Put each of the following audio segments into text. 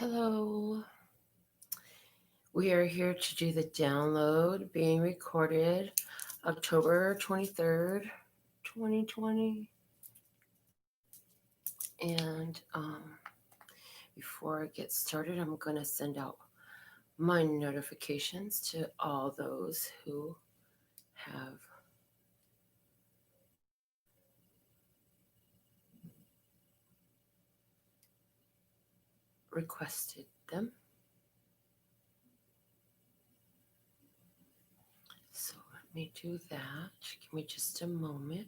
Hello. We are here to do the download being recorded October 23rd, 2020. And before I get started, I'm going to send out my notifications to all those who have requested them. So let me do that. Give me just a moment.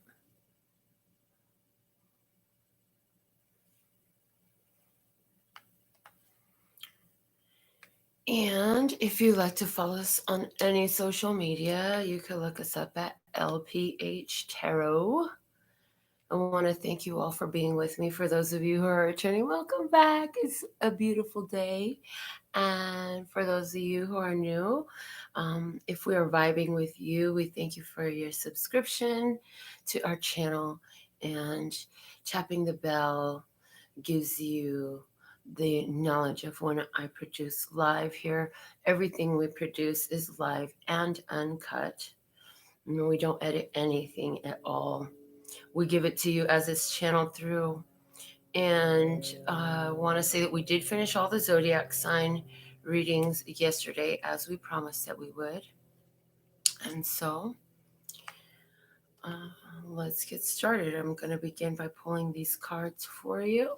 And if you'd like to follow us on any social media, you can look us up at LPHtarot. I want to thank you all for being with me. For those of you who are returning, welcome back. It's a beautiful day. And for those of you who are new, if we are vibing with you, we thank you for your subscription to our channel. And tapping the bell gives you the knowledge of when I produce live here. Everything we produce is live and uncut. We don't edit anything at all. We give it to you as it's channeled through. And I want to say that we did finish all the zodiac sign readings yesterday, as we promised that we would. And so let's get started. I'm going to begin by pulling these cards for you.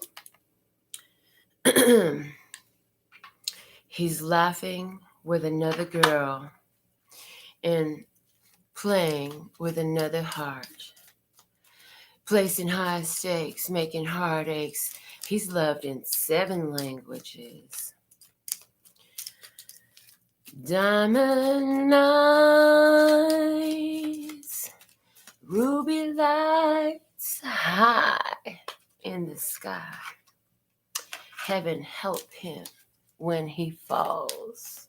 He's laughing with another girl and playing with another heart. Placing high stakes, making heartaches. He's loved in 7 languages. Diamond eyes, ruby lights high in the sky. Heaven help him when he falls.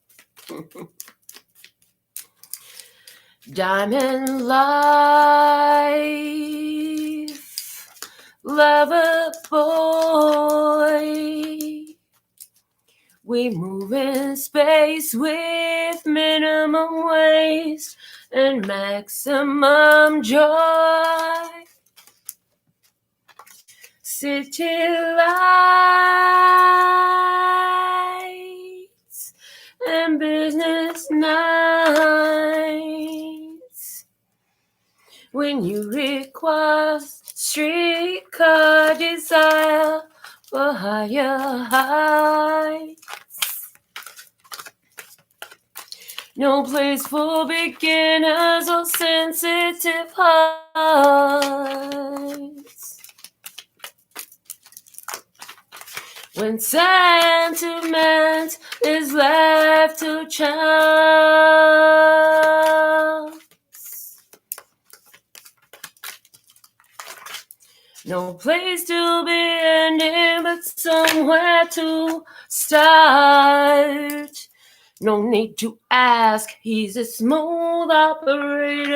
Diamond life, lover boy. We move in space with minimum waste and maximum joy. City lights and business nights. When you require streetcar desire for higher heights. No place for beginners or sensitive hearts. When sentiment is left to chance. No place to be ending, but somewhere to start. No need to ask, he's a smooth operator.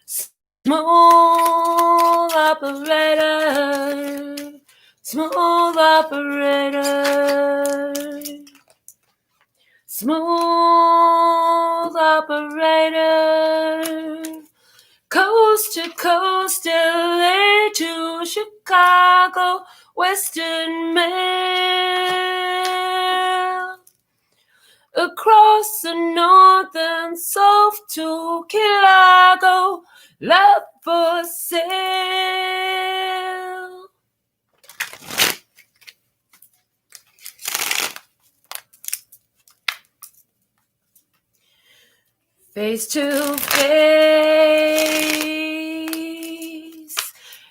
Smooth operator. Smooth operator. Smooth operator. Coast to coast, LA to Chicago, Western Mail. Across the north and south to Chicago, love for sale. Face to face,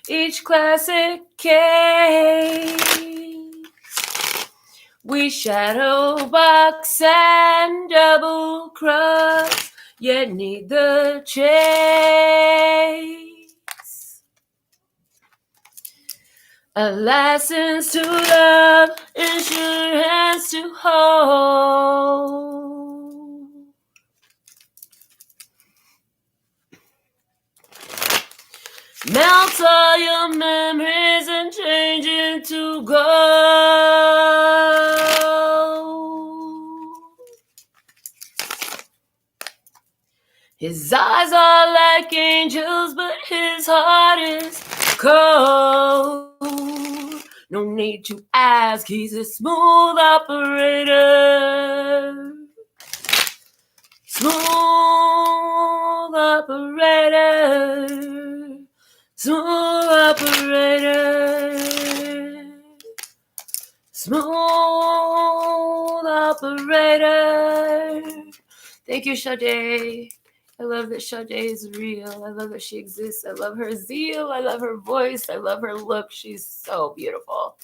each classic case. We shadow box and double cross, yet neither chase. A license to love, insurance to hold. Melt all your memories and change into gold. His eyes are like angels, but his heart is cold. No need to ask, he's a smooth operator. Smooth operator. Smooth operator. Smooth operator. Thank you, Sade. I love that Sade is real. I love that she exists. I love her zeal. I love her voice. I love her look. She's so beautiful.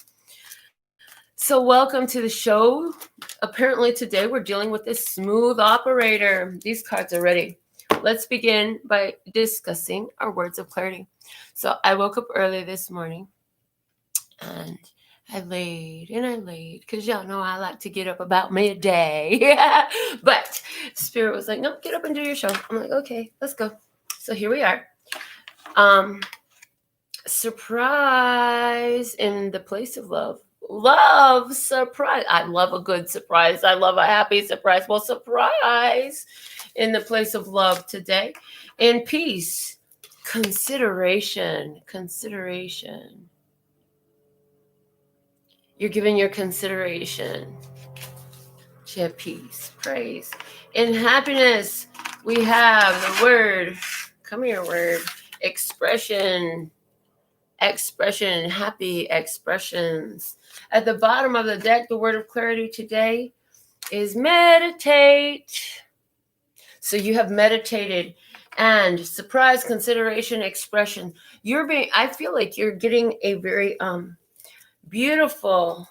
So welcome to the show. Apparently today we're dealing with this smooth operator. These cards are ready. Let's begin by discussing our words of clarity. So I woke up early this morning and I laid because y'all know I like to get up about midday. But Spirit was like, no, get up and do your show. I'm like, okay, let's go. So here we are. Surprise in the place of love. Love, surprise. I love a good surprise. I love a happy surprise. Well, surprise in the place of love today. In peace, consideration. You're giving your consideration to peace, praise. In happiness, we have the word, come here, word, expression, happy expressions. At the bottom of the deck, the word of clarity today is meditate. So you have meditated and surprise, consideration, expression. I feel like you're getting a very beautiful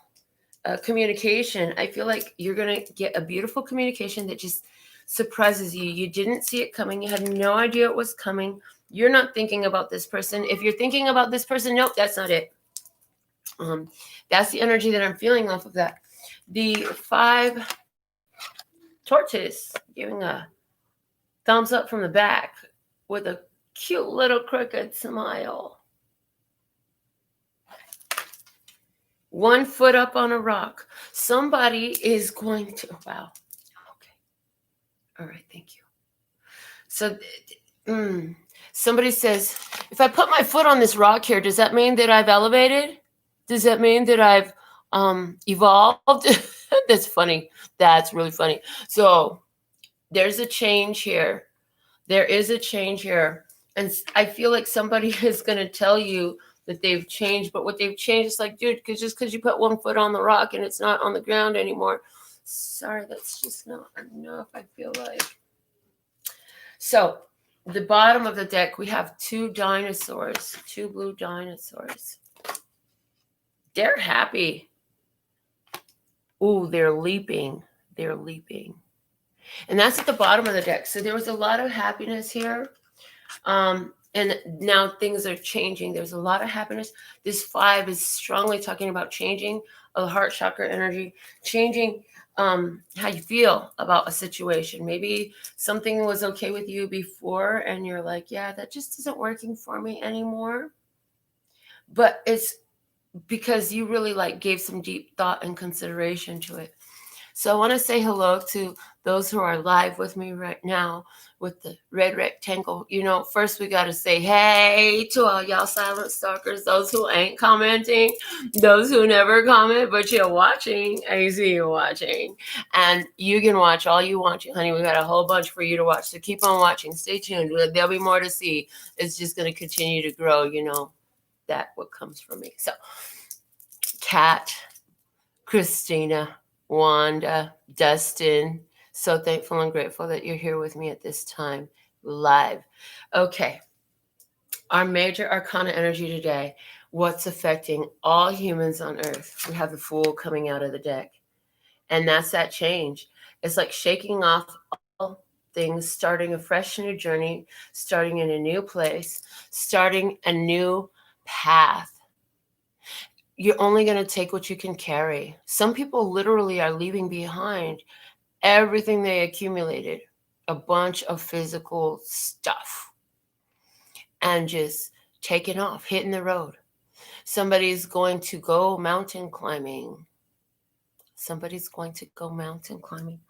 communication. I feel like you're going to get a beautiful communication that just surprises you. You didn't see it coming. You had no idea it was coming. You're not thinking about this person. If you're thinking about this person, nope, that's not it. That's the energy that I'm feeling off of that. The 5 tortoise giving a thumbs up from the back with a cute little crooked smile. 1 foot up on a rock. Somebody is going to, wow. Okay. All right, thank you. So somebody says, if I put my foot on this rock here, does that mean that I've elevated? Does that mean that I've evolved? That's funny. That's really funny. So there's a change here. There is a change here. And I feel like somebody is going to tell you that they've changed, but what they've changed is like, dude, just because you put 1 foot on the rock and it's not on the ground anymore. Sorry, that's just not enough, I feel like. So the bottom of the deck, we have 2 dinosaurs, 2 blue dinosaurs. They're happy. Ooh, they're leaping. They're leaping. And that's at the bottom of the deck. So there was a lot of happiness here. And now things are changing. There's a lot of happiness. This 5 is strongly talking about changing a heart chakra energy, changing how you feel about a situation. Maybe something was okay with you before and you're like, yeah, that just isn't working for me anymore. But it's because you really gave some deep thought and consideration to it. So I want to say hello to those who are live with me right now with the red rectangle. First we got to say hey to all y'all silent stalkers, those who ain't commenting, those who never comment, but you're watching. I see you watching. And you can watch all you want, honey. We got a whole bunch for you to watch. So keep on watching. Stay tuned. There'll be more to see. It's just going to continue to grow, that what comes from me. So Kat, Christina, Wanda, Dustin, so thankful and grateful that you're here with me at this time live. Okay. Our major arcana energy today, what's affecting all humans on earth. We have the Fool coming out of the deck. And that's that change. It's like shaking off all things, starting a fresh new journey, starting in a new place, starting a new path. You're only going to take what you can carry. Some people literally are leaving behind everything they accumulated, a bunch of physical stuff, and just taking off, hitting the road. Somebody's going to go mountain climbing. Somebody's going to go mountain climbing.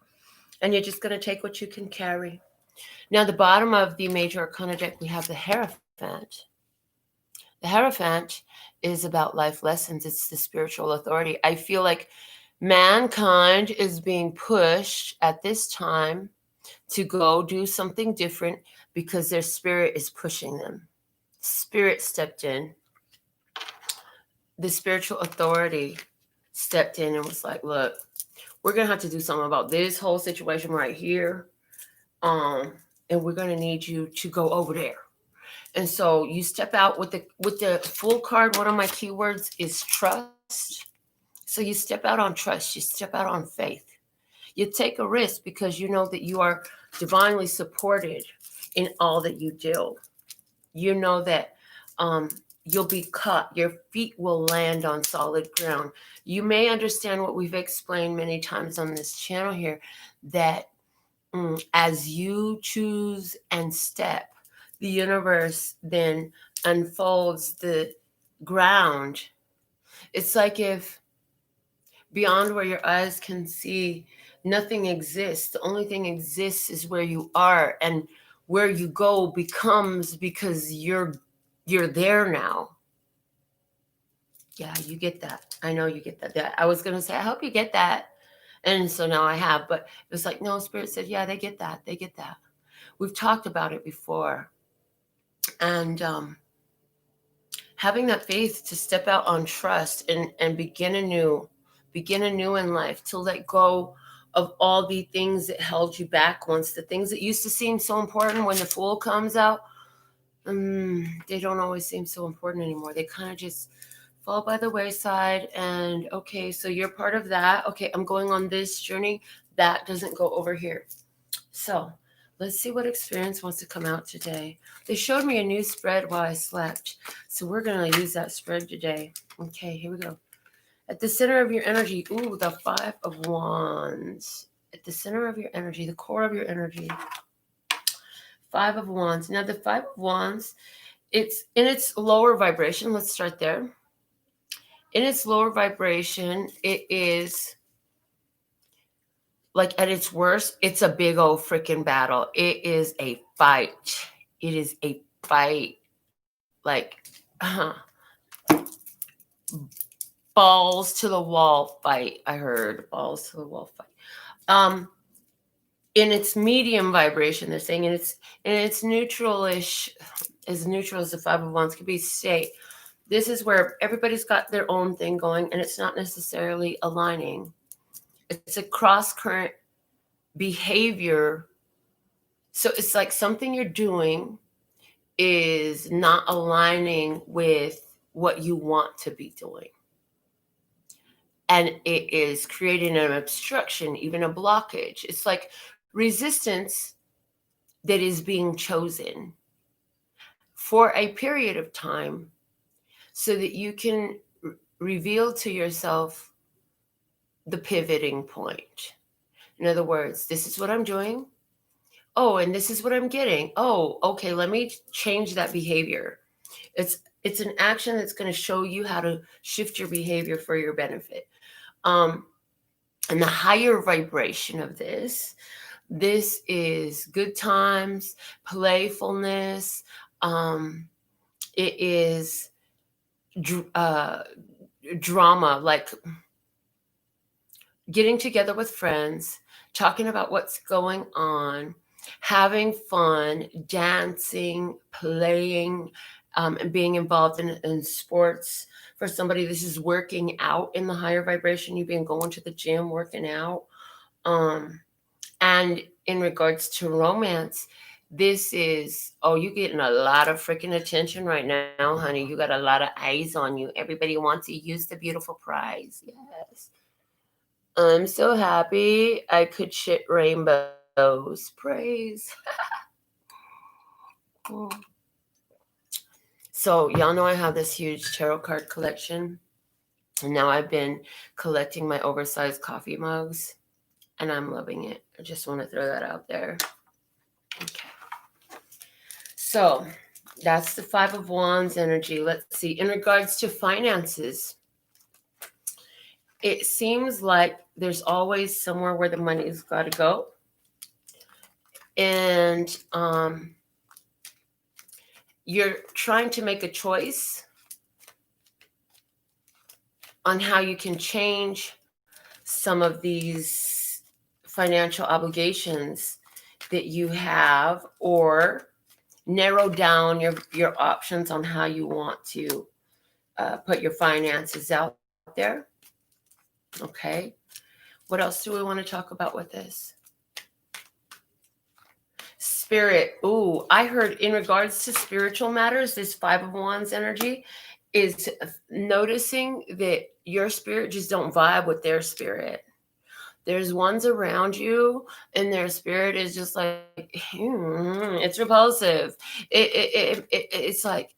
And you're just going to take what you can carry. Now, the bottom of the major arcana deck, we have the Hierophant. The Hierophant is about life lessons. It's the spiritual authority. I feel like mankind is being pushed at this time to go do something different because their spirit is pushing them. Spirit stepped in. The spiritual authority stepped in and was like, look, we're going to have to do something about this whole situation right here. And we're going to need you to go over there. And so you step out with the full card. One of my keywords is trust. So you step out on trust. You step out on faith. You take a risk because you know that you are divinely supported in all that you do. You know that you'll be caught. Your feet will land on solid ground. You may understand what we've explained many times on this channel here, that as you choose and step, the universe then unfolds the ground. It's like if beyond where your eyes can see, nothing exists. The only thing exists is where you are, and where you go becomes because you're there now. Yeah, you get that. I know you get that. I was going to say, I hope you get that. And so now I have, but it was like, no, Spirit said, yeah, they get that. They get that. We've talked about it before. And having that faith to step out on trust and begin anew in life, to let go of all the things that held you back once, the things that used to seem so important. When the Fool comes out, they don't always seem so important anymore. They kind of just fall by the wayside. And okay, so you're part of that. Okay, I'm going on this journey. That doesn't go over here. So let's see what experience wants to come out today. They showed me a new spread while I slept. So we're going to use that spread today. Okay, here we go. At the center of your energy, ooh, the 5 of Wands. At the center of your energy, the core of your energy. 5 of Wands. Now the 5 of Wands, it's in its lower vibration. Let's start there. In its lower vibration, it is like at its worst, it's a big old freaking battle. It is a fight. It is a fight. Like, balls to the wall fight. I heard balls to the wall fight. In its medium vibration, they're saying in its neutral-ish, as neutral as the 5 of Wands could be, state. This is where everybody's got their own thing going, and it's not necessarily aligning. It's a cross-current behavior. So it's like something you're doing is not aligning with what you want to be doing. And it is creating an obstruction, even a blockage. It's like resistance that is being chosen for a period of time so that you can reveal to yourself the pivoting point. In other words, this is what I'm doing. Oh, and this is what I'm getting. Oh, okay, let me change that behavior. It's an action that's going to show you how to shift your behavior for your benefit. And the higher vibration of this is good times, playfulness. It is drama, like getting together with friends, talking about what's going on, having fun, dancing, playing, and being involved in sports. For somebody, this is working out in the higher vibration. You've been going to the gym, working out. And in regards to romance, this is, you're getting a lot of freaking attention right now, honey. You got a lot of eyes on you. Everybody wants to use the beautiful prize. Yes. I'm so happy I could shit rainbows. Praise. So y'all know I have this huge tarot card collection. And now I've been collecting my oversized coffee mugs. And I'm loving it. I just want to throw that out there. Okay. So That's the Five of Wands energy. Let's see. In regards to finances, it seems like there's always somewhere where the money's got to go. And you're trying to make a choice on how you can change some of these financial obligations that you have, or narrow down your options on how you want to put your finances out there. Okay. What else do we want to talk about with this? Spirit. Ooh, I heard in regards to spiritual matters, this Five of Wands energy is noticing that your spirit just don't vibe with their spirit. There's ones around you and their spirit is just like, it's repulsive. It's like,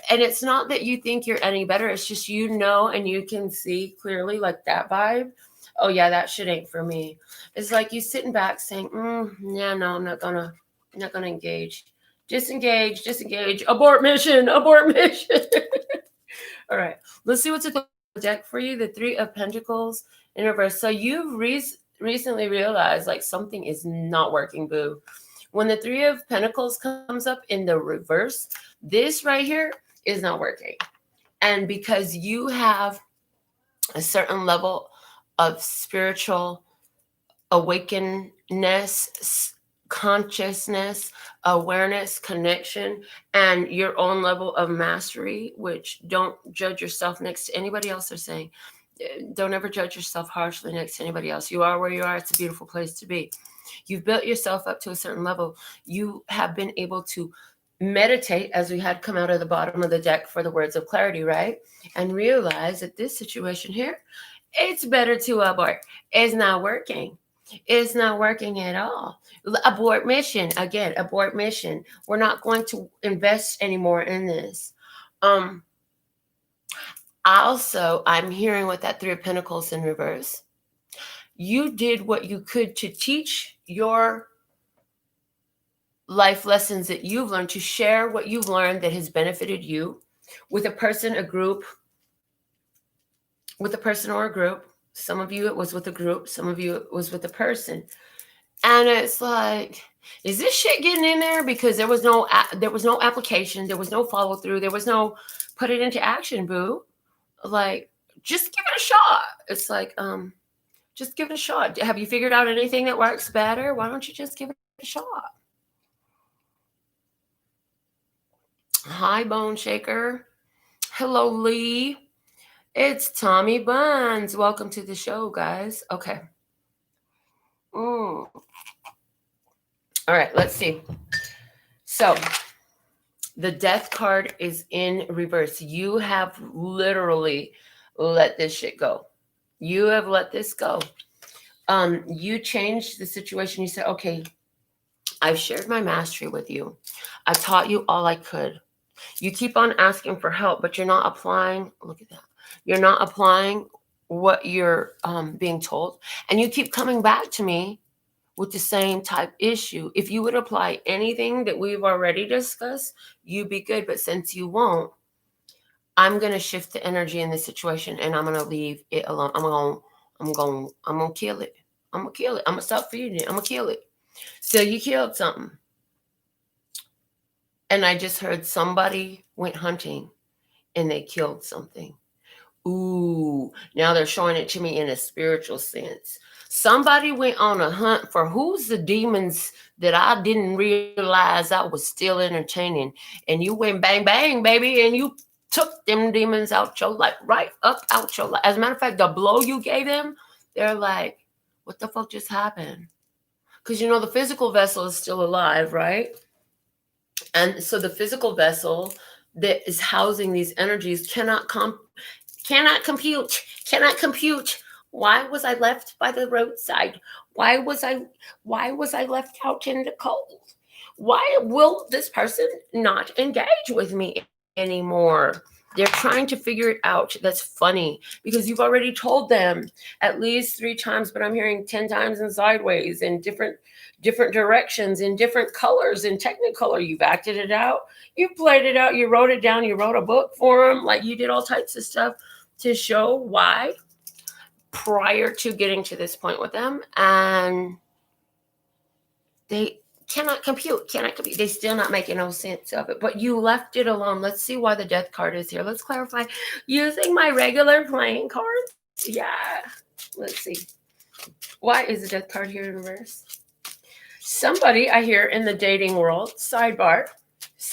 and it's not that you think you're any better. It's just, and you can see clearly like that vibe. Oh yeah, that shit ain't for me. It's like you sitting back saying, yeah, no, I'm not gonna engage. Disengage, abort mission. All right, let's see what's at the deck for you. The Three of Pentacles in reverse. So you've recently realized like something is not working, boo. When the Three of Pentacles comes up in the reverse, this right here is not working. And because you have a certain level of spiritual awakenedness, consciousness, awareness, connection, and your own level of mastery, which don't judge yourself next to anybody else. They're saying, don't ever judge yourself harshly next to anybody else. You are where you are. It's a beautiful place to be. You've built yourself up to a certain level. You have been able to meditate, as we had come out of the bottom of the deck for the words of clarity, right? And realize that this situation here, it's better to abort. It's not working. It's not working at all. Abort mission. Again, abort mission. We're not going to invest anymore in this. Also, I'm hearing with that Three of Pentacles in reverse. You did what you could to teach your life lessons that you've learned, to share what you've learned that has benefited you with a person, a group, with a person or a group. Some of you it was with a group, some of you it was with a person. And it's like, is this shit getting in there? Because there was no application, there was no follow through, there was no put it into action, boo. Like, just give it a shot. It's like, just give it a shot. Have you figured out anything that works better? Why don't you just give it a shot? Hi, Bone Shaker. Hello, Lee. It's Tommy Buns. Welcome to the show, guys. Okay. All right, let's see. So, the Death card is in reverse. You have literally let this shit go. You have let this go. You changed the situation. You said, okay, I've shared my mastery with you. I taught you all I could. You keep on asking for help, but you're not applying. Look at that. You're not applying what you're being told. And you keep coming back to me with the same type issue. If you would apply anything that we've already discussed, you'd be good. But since you won't, I'm going to shift the energy in this situation and I'm going to leave it alone. I'm going to kill it. I'm going to kill it. I'm going to stop feeding it. I'm going to kill it. So you killed something. And I just heard somebody went hunting and they killed something. Ooh, now they're showing it to me in a spiritual sense. Somebody went on a hunt for who's the demons that I didn't realize I was still entertaining. And you went bang, bang, baby, and you took them demons out your life, right up out your life. As a matter of fact, the blow you gave them, they're like, what the fuck just happened? Because, the physical vessel is still alive, right? And so the physical vessel that is housing these energies cannot compute. Why was I left by the roadside? Why was I left out in the cold? Why will this person not engage with me anymore? They're trying to figure it out. That's funny because you've already told them at least 3 times, but I'm hearing 10 times in sideways in different directions, in different colors, in technicolor. You've acted it out. You played it out. You wrote it down. You wrote a book for them. Like, you did all types of stuff to show why prior to getting to this point with them. And they cannot compute. They're still not making no sense of it. But you left it alone. Let's see why the death card is here. Let's clarify using my regular playing cards. Yeah. Let's see. Why is the death card here in reverse? Somebody I hear in the dating world, sidebar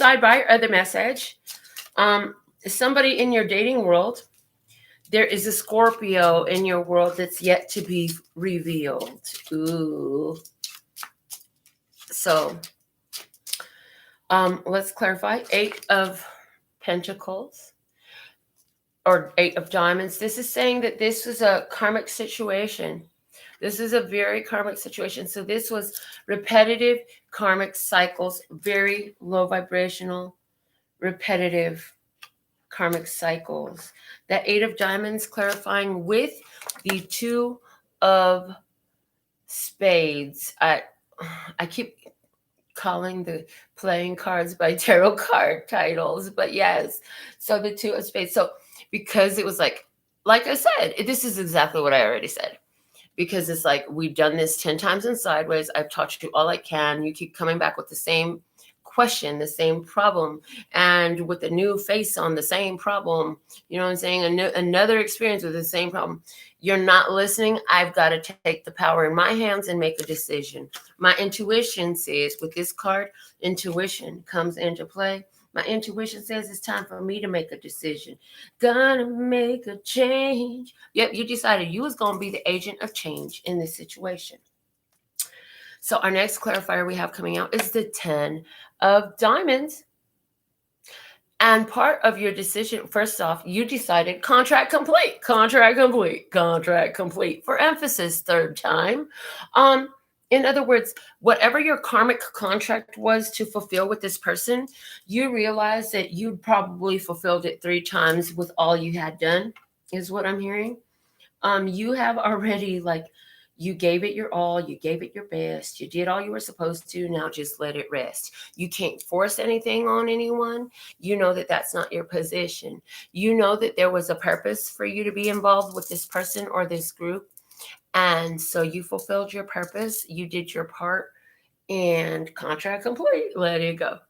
or the message. Somebody in your dating world, there is a Scorpio in your world that's yet to be revealed. Ooh. So, let's clarify. 8 of Pentacles or 8 of Diamonds. This is saying that this was a karmic situation. This is a very karmic situation. So this was repetitive karmic cycles, very low vibrational, repetitive karmic cycles. That 8 of Diamonds clarifying with the 2 of Spades. I keep calling the playing cards by tarot card titles, but yes. So the 2 of Spades. So because it was like I said, this is exactly what I already said. Because it's like, we've done this 10 times in sideways. I've taught you all I can. You keep coming back with the same question, the same problem, and with a new face on the same problem. You know what I'm saying? Another experience with the same problem. You're not listening. I've got to take the power in my hands and make a decision. My intuition says, with this card, intuition comes into play. My intuition says it's time for me to make a decision. Gonna make a change. Yep, you decided you was going to be the agent of change in this situation. So our next clarifier we have coming out is the 10 of Diamonds. And part of your decision, first off, you decided contract complete. For emphasis, 3rd time. In other words, whatever your karmic contract was to fulfill with this person, you realize that you'd probably fulfilled it 3 times with all you had done, is what I'm hearing. You have already, like, you gave it your all, you gave it your best, you did all you were supposed to, now just let it rest. You can't force anything on anyone. You know that that's not your position. You know that there was a purpose for you to be involved with this person or this group. And so you fulfilled your purpose, you did your part, and contract complete. Let it go.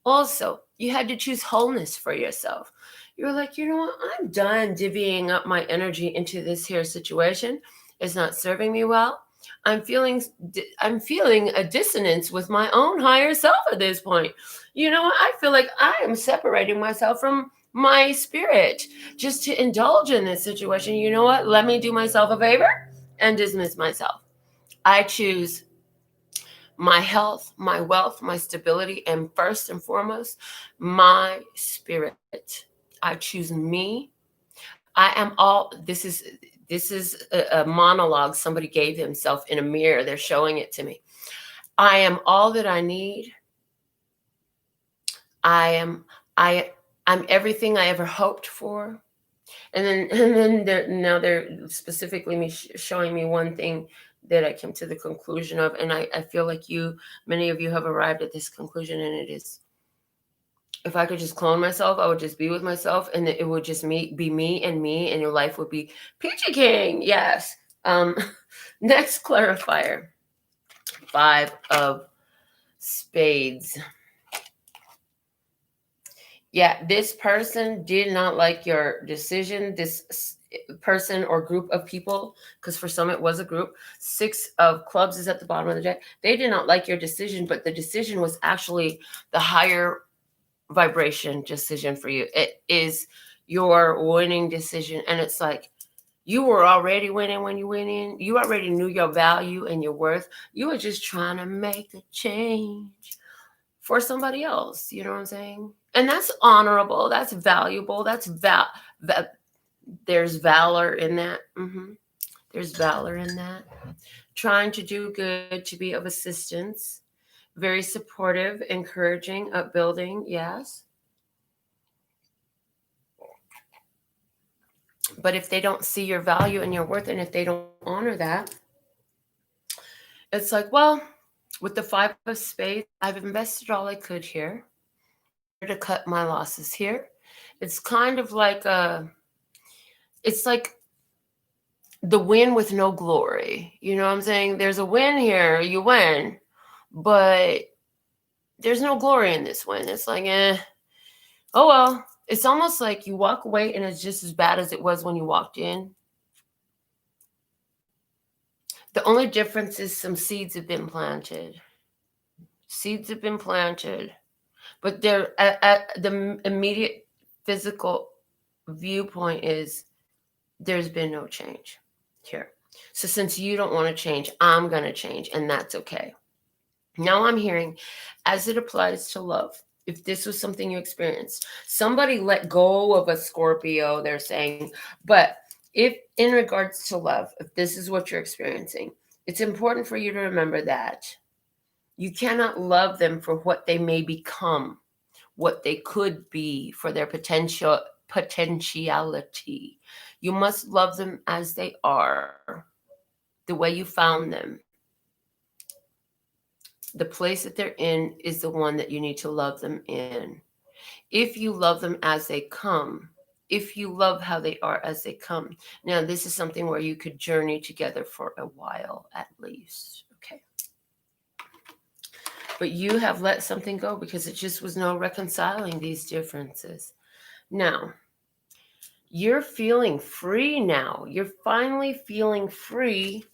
Also, you had to choose wholeness for yourself. You were like, you know what? I'm done divvying up my energy into this here situation. It's not serving me well. I'm feeling a dissonance with my own higher self at this point. You know what? I feel like I am separating myself from my spirit just to indulge in this situation. You know what? Let me do myself a favor and dismiss myself. I choose my health, my wealth, my stability, and first and foremost, my spirit. I choose me. I am all. This is a monologue somebody gave himself in a mirror. They're showing it to me. I am all that I need. I'm everything I ever hoped for. And then now they're specifically showing me one thing that I came to the conclusion of, and I feel like many of you have arrived at this conclusion, and it is, if I could just clone myself, I would just be with myself, and it would just be me, and your life would be peachy king. Yes. Next clarifier, 5 of Spades. Yeah, this person did not like your decision. This person or group of people, because for some it was a group. 6 of Clubs is at the bottom of the deck. They did not like your decision, but the decision was actually the higher vibration decision for you. It is your winning decision. And it's like, you were already winning when you went in. You already knew your value and your worth. You were just trying to make a change for somebody else. You know what I'm saying? And that's honorable. That's valuable. There's valor in that. There's valor in that. Trying to do good, to be of assistance. Very supportive, encouraging, upbuilding. Yes. But if they don't see your value and your worth, and if they don't honor that, it's like, well, with the 5 of spades, I've invested all I could here. I'm here to cut my losses here. It's kind of like it's like the win with no glory. You know what I'm saying? There's a win here, you win, but there's no glory in this win. It's like, oh well. It's almost like you walk away and it's just as bad as it was when you walked in. The only difference is some seeds have been planted. Seeds have been planted, but they're at the immediate physical viewpoint is there's been no change here. So since you don't want to change, I'm going to change, and that's okay. Now I'm hearing, as it applies to love, if this was something you experienced, somebody let go of a Scorpio, they're saying, but if in regards to love, if this is what you're experiencing, it's important for you to remember that you cannot love them for what they may become, what they could be, for their potentiality. You must love them as they are, the way you found them. The place that they're in is the one that you need to love them in. If you love them as they come, if you love how they are as they come. Now, this is something where you could journey together for a while at least. Okay. But you have let something go because it just was no reconciling these differences. Now, you're feeling free now. You're finally feeling free.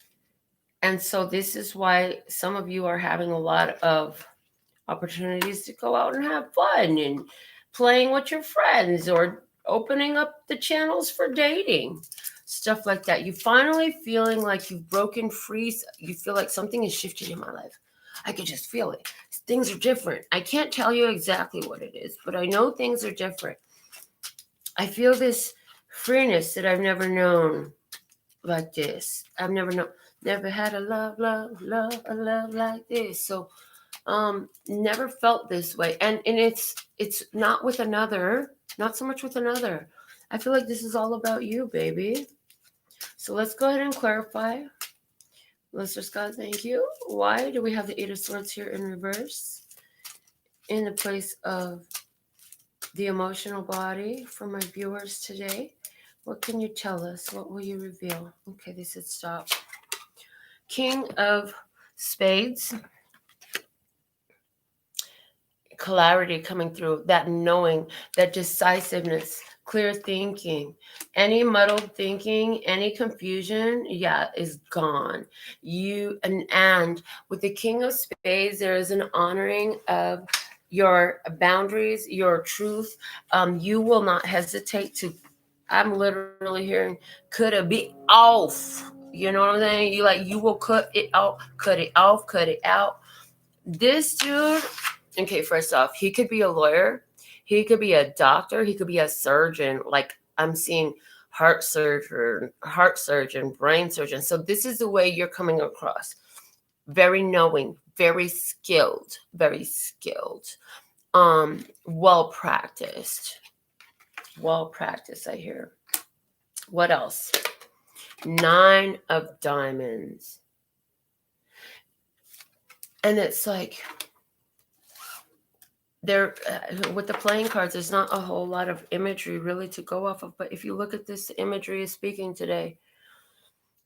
And so this is why some of you are having a lot of opportunities to go out and have fun and playing with your friends or opening up the channels for dating, stuff like that. You finally feeling like you've broken free. You feel like something is shifting in my life. I can just feel it. Things are different. I can't tell you exactly what it is, but I know things are different. I feel this freeness that I've never known like this. I've never had a love like this. So never felt this way. And it's not with another, not so much with another. I feel like this is all about you, baby. So let's go ahead and clarify. Mr. Scott, thank you. Why do we have the 8 of Swords here in reverse? In the place of the emotional body for my viewers today. What can you tell us? What will you reveal? Okay, they said stop. King of Spades. Clarity coming through, that knowing, that decisiveness, clear thinking. Any muddled thinking, any confusion, is gone. And with the King of Spades, there is an honoring of your boundaries, your truth. You will not hesitate to, I'm literally hearing, could it be off? You know what I'm saying? You will cut it out, cut it off, cut it out. This dude, okay, first off, he could be a lawyer, he could be a doctor, he could be a surgeon. Like I'm seeing heart surgeon, brain surgeon. So this is the way you're coming across. Very knowing, very skilled, well practiced, I hear. What else? 9 of Diamonds. And it's like, there with the playing cards, there's not a whole lot of imagery really to go off of, but if you look at this, imagery is speaking today.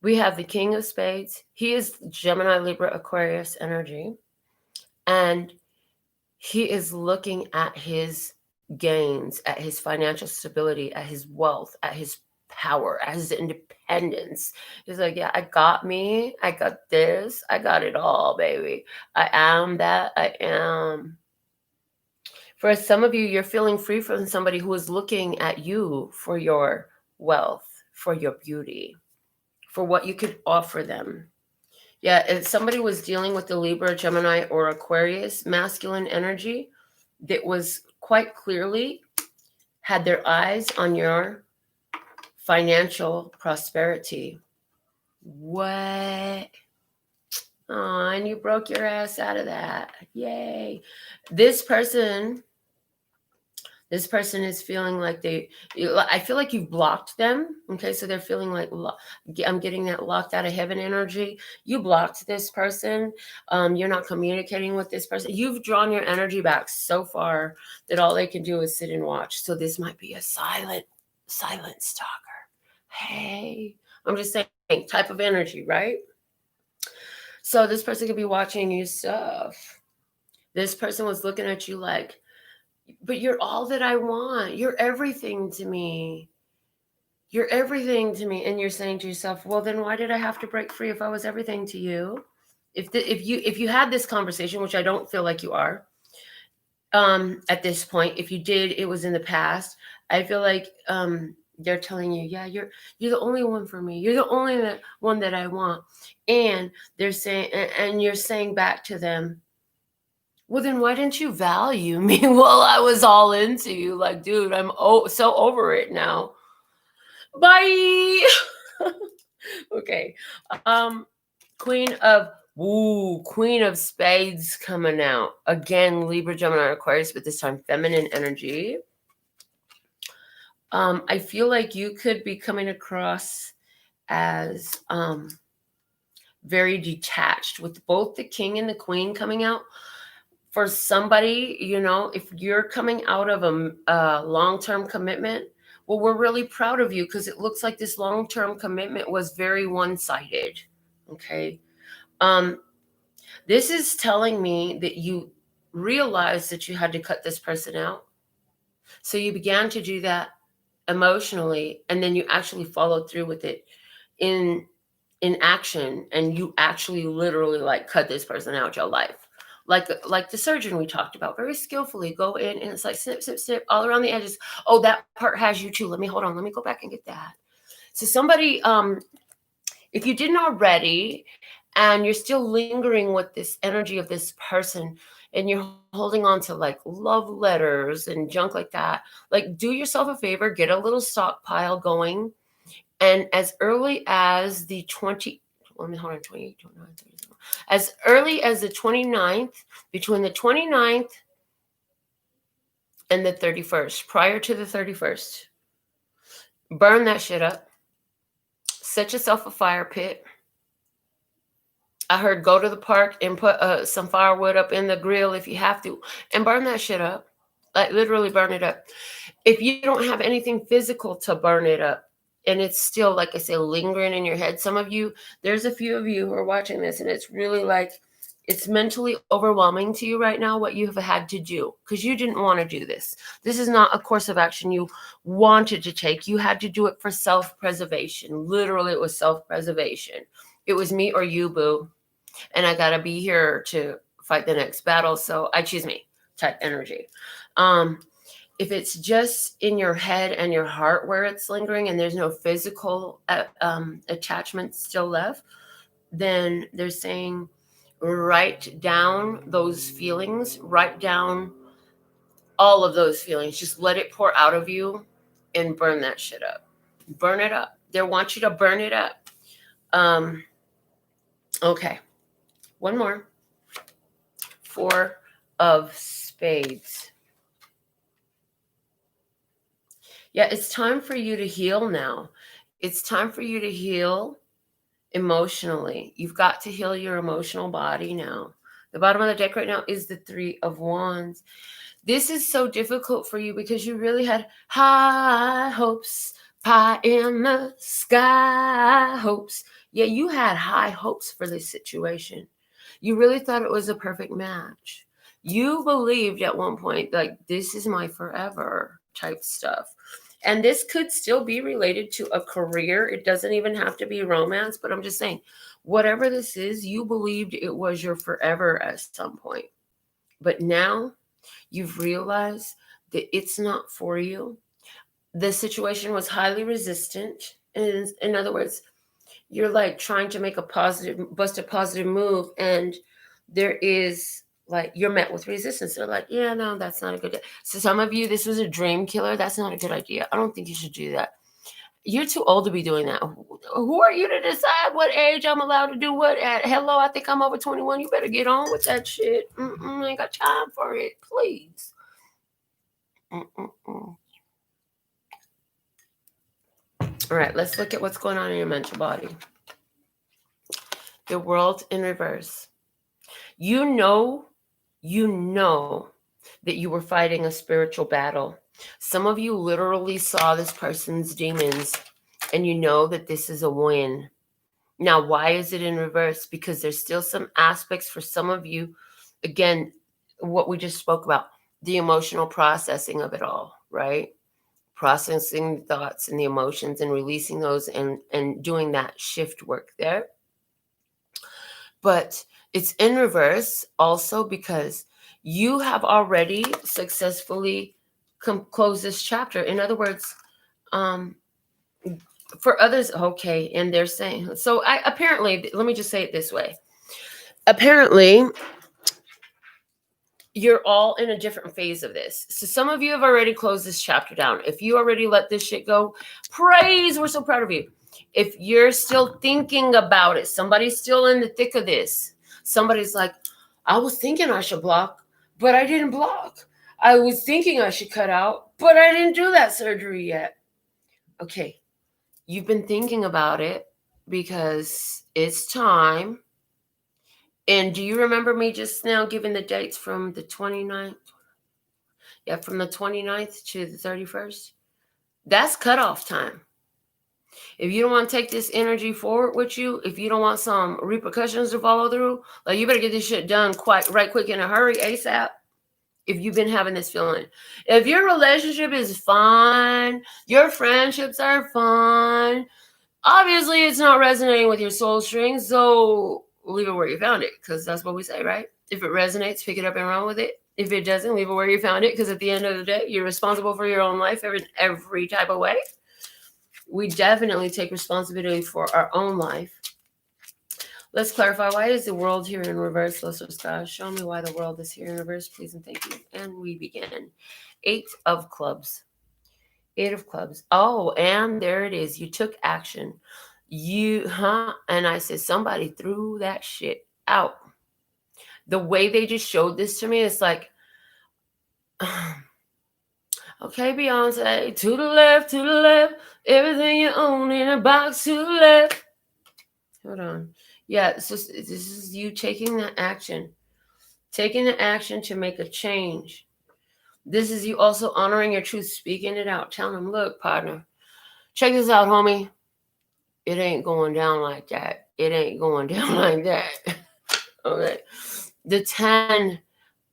We have the King of Spades. He is Gemini, Libra, Aquarius energy, and he is looking at his gains, at his financial stability, at his wealth, at his power, at his independence. He's like, yeah, I got me, I got this, I got it all, baby. I am that, I am. For some of you, you're feeling free from somebody who is looking at you for your wealth, for your beauty, for what you could offer them. Yeah, if somebody was dealing with the Libra, Gemini, or Aquarius masculine energy that was quite clearly had their eyes on your financial prosperity. What? Oh, and you broke your ass out of that. Yay. This person This person is feeling like I feel like you've blocked them. Okay, so they're feeling like, I'm getting that locked out of heaven energy. You blocked this person. You're not communicating with this person. You've drawn your energy back so far that all they can do is sit and watch. So this might be a silent stalker. Hey, I'm just saying, type of energy, right? So this person could be watching you stuff. This person was looking at you like, but you're all that I want. You're everything to me. You're everything to me. And you're saying to yourself, well, then why did I have to break free if I was everything to you? If you had this conversation, which I don't feel like you are, at this point, if you did, it was in the past. I feel like they're telling you, yeah, you're the only one for me. You're the only one that I want. And they're saying, and you're saying back to them, well, then why didn't you value me while I was all into you? Like, dude, I'm so over it now. Bye. Okay. Um, Queen of Spades coming out. Again, Libra, Gemini, Aquarius, but this time feminine energy. I feel like you could be coming across as very detached with both the king and the queen coming out. For somebody, if you're coming out of a long-term commitment, well, we're really proud of you because it looks like this long-term commitment was very one-sided. Okay. This is telling me that you realized that you had to cut this person out. So you began to do that emotionally, and then you actually followed through with it in action, and you actually literally like cut this person out your life. Like the surgeon we talked about, very skillfully go in and it's like snip, snip, snip all around the edges. Oh, that part has you too. Let me go back and get that. So somebody, if you didn't already, and you're still lingering with this energy of this person, and you're holding on to like love letters and junk like that, like do yourself a favor, get a little stockpile going. And as early as the 28, 29, 30, as early as the 29th, between the 29th and the 31st, prior to the 31st, burn that shit up. Set yourself a fire pit. I heard go to the park and put some firewood up in the grill if you have to, and burn that shit up. Like literally burn it up. If you don't have anything physical to burn it up, and it's still, like I say, lingering in your head, some of you, there's a few of you who are watching this, and it's really like, it's mentally overwhelming to you right now what you have had to do because you didn't want to do this. This is not a course of action you wanted to take. You had to do it for self-preservation. Literally, it was self-preservation. It was me or you, boo. And I got to be here to fight the next battle. So I choose me type energy. If it's just in your head and your heart where it's lingering and there's no physical attachment still left, then they're saying, write down those feelings, write down all of those feelings. Just let it pour out of you and burn that shit up. Burn it up. They want you to burn it up. Okay. One more. 4 of Spades. Yeah, it's time for you to heal now. It's time for you to heal emotionally. You've got to heal your emotional body now. The bottom of the deck right now is the 3 of Wands. This is so difficult for you because you really had high hopes, pie in the sky hopes. Yeah, you had high hopes for this situation. You really thought it was a perfect match. You believed at one point, like, this is my forever type stuff. And this could still be related to a career. It doesn't even have to be romance, but I'm just saying, whatever this is, you believed it was your forever at some point. But now you've realized that it's not for you. The situation was highly resistant. In other words, you're like trying to make a positive move, and there is like, you're met with resistance. They're like, yeah, no, that's not a good idea. So some of you, this was a dream killer. That's not a good idea. I don't think you should do that. You're too old to be doing that. Who are you to decide what age I'm allowed to do what at? Hello, I think I'm over 21. You better get on with that shit. I ain't got time for it, please. All right, let's look at what's going on in your mental body. The world in reverse. You know that you were fighting a spiritual battle. Some of you literally saw this person's demons, and you know that this is a win. Now, why is it in reverse? Because there's still some aspects for some of you, again, what we just spoke about, the emotional processing of it all, right? Processing the thoughts and the emotions and releasing those and doing that shift work there. But it's in reverse also because you have already successfully closed this chapter. In other words, for others, okay, and they're saying, so apparently, let me just say it this way. Apparently, you're all in a different phase of this. So some of you have already closed this chapter down. If you already let this shit go, praise, we're so proud of you. If you're still thinking about it, somebody's still in the thick of this. Somebody's like, I was thinking I should block, but I didn't block. I was thinking I should cut out, but I didn't do that surgery yet. Okay, you've been thinking about it because it's time. And do you remember me just now giving the dates from the 29th? Yeah, from the 29th to the 31st. That's cutoff time. If you don't want to take this energy forward with you, if you don't want some repercussions to follow through, like you better get this shit done right quick in a hurry, ASAP. If you've been having this feeling, if your relationship is fine, your friendships are fine, obviously it's not resonating with your soul strings, so leave it where you found it, because that's what we say, right? If it resonates, pick it up and run with it. If it doesn't, leave it where you found it, because at the end of the day, you're responsible for your own life in every type of way. We definitely take responsibility for our own life. Let's clarify, why is the world here in reverse? Luster Sky, show me why the world is here in reverse, please and thank you. And we begin. 8 of clubs. 8 of clubs. Oh, and there it is. You took action. And I said, somebody threw that shit out. The way they just showed this to me, it's like, okay, Beyonce, to the left, everything you own in a box to the left. Hold on. Yeah, so this is you taking the action to make a change. This is you also honoring your truth, speaking it out, telling them, look, partner, check this out, homie. It ain't going down like that. It ain't going down like that. Okay. The 10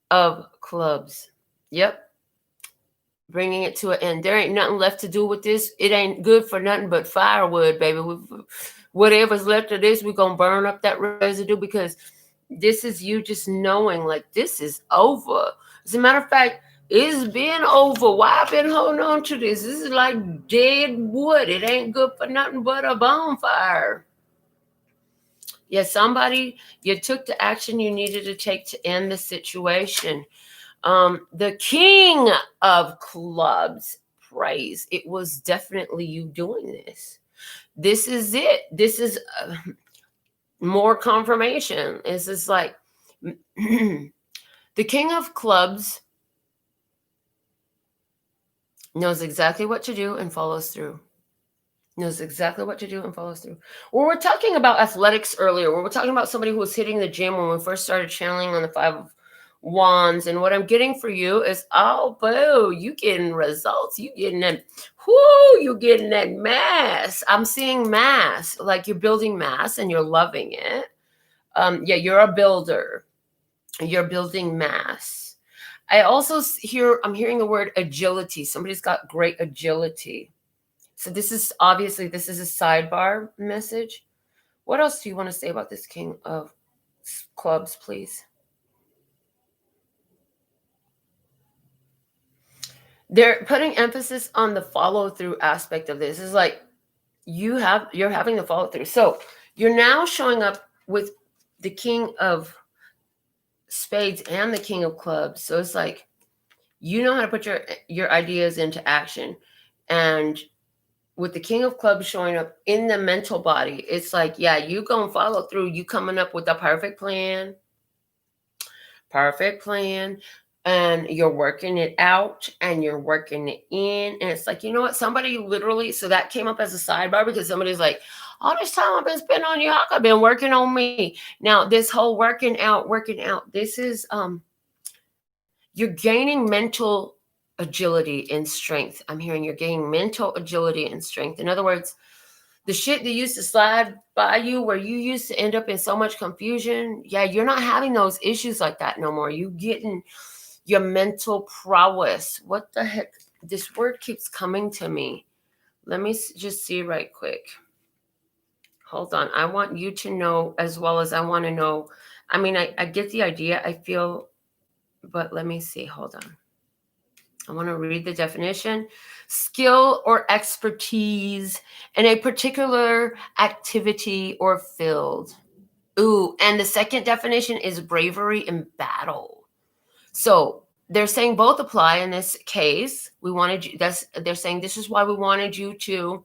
of clubs. Yep. Bringing it to an end. There ain't nothing left to do with this. It ain't good for nothing but firewood, baby. Whatever's left of this, we're going to burn up that residue, because this is you just knowing, like, this is over. As a matter of fact, it's been over. Why I've been holding on to this? This is like dead wood. It ain't good for nothing but a bonfire. Yeah, somebody, you took the action you needed to take to end the situation. The King of Clubs, praise. It was definitely you doing this. This is it. This is more confirmation. This is like the King of Clubs knows exactly what to do and follows through. Knows exactly what to do and follows through. Well, we're talking about athletics earlier. We were talking about somebody who was hitting the gym when we first started channeling on the 5 of Wands. And what I'm getting for you is, oh, boo, you getting results. You getting that, you getting that mass. I'm seeing mass, like you're building mass and you're loving it. Yeah, you're a builder. You're building mass. I also I'm hearing the word agility. Somebody's got great agility. So this is a sidebar message. What else do you want to say about this King of Clubs, please? They're putting emphasis on the follow-through aspect of this. It's like you're having the follow-through. So you're now showing up with the King of Spades and the King of Clubs. So it's like you know how to put your ideas into action. And with the King of Clubs showing up in the mental body, it's like, yeah, you gonna follow through. You coming up with a perfect plan. and you're working it out and you're working it in. And it's like, you know what? Somebody literally, so that came up as a sidebar because somebody's like, all this time I've been spending on you, I've been working on me. Now, this whole working out, this is you're gaining mental agility and strength. I'm hearing you're gaining mental agility and strength. In other words, the shit that used to slide by you where you used to end up in so much confusion, yeah, you're not having those issues like that no more. You getting your mental prowess. What the heck? This word keeps coming to me. Let me just see right quick. Hold on. I want you to know as well as I want to know. I mean, I get the idea. I feel, but let me see. Hold on. I want to read the definition. Skill or expertise in a particular activity or field. Ooh, and the second definition is bravery in battle. So they're saying both apply in this case. We wanted you, they're saying this is why we wanted you to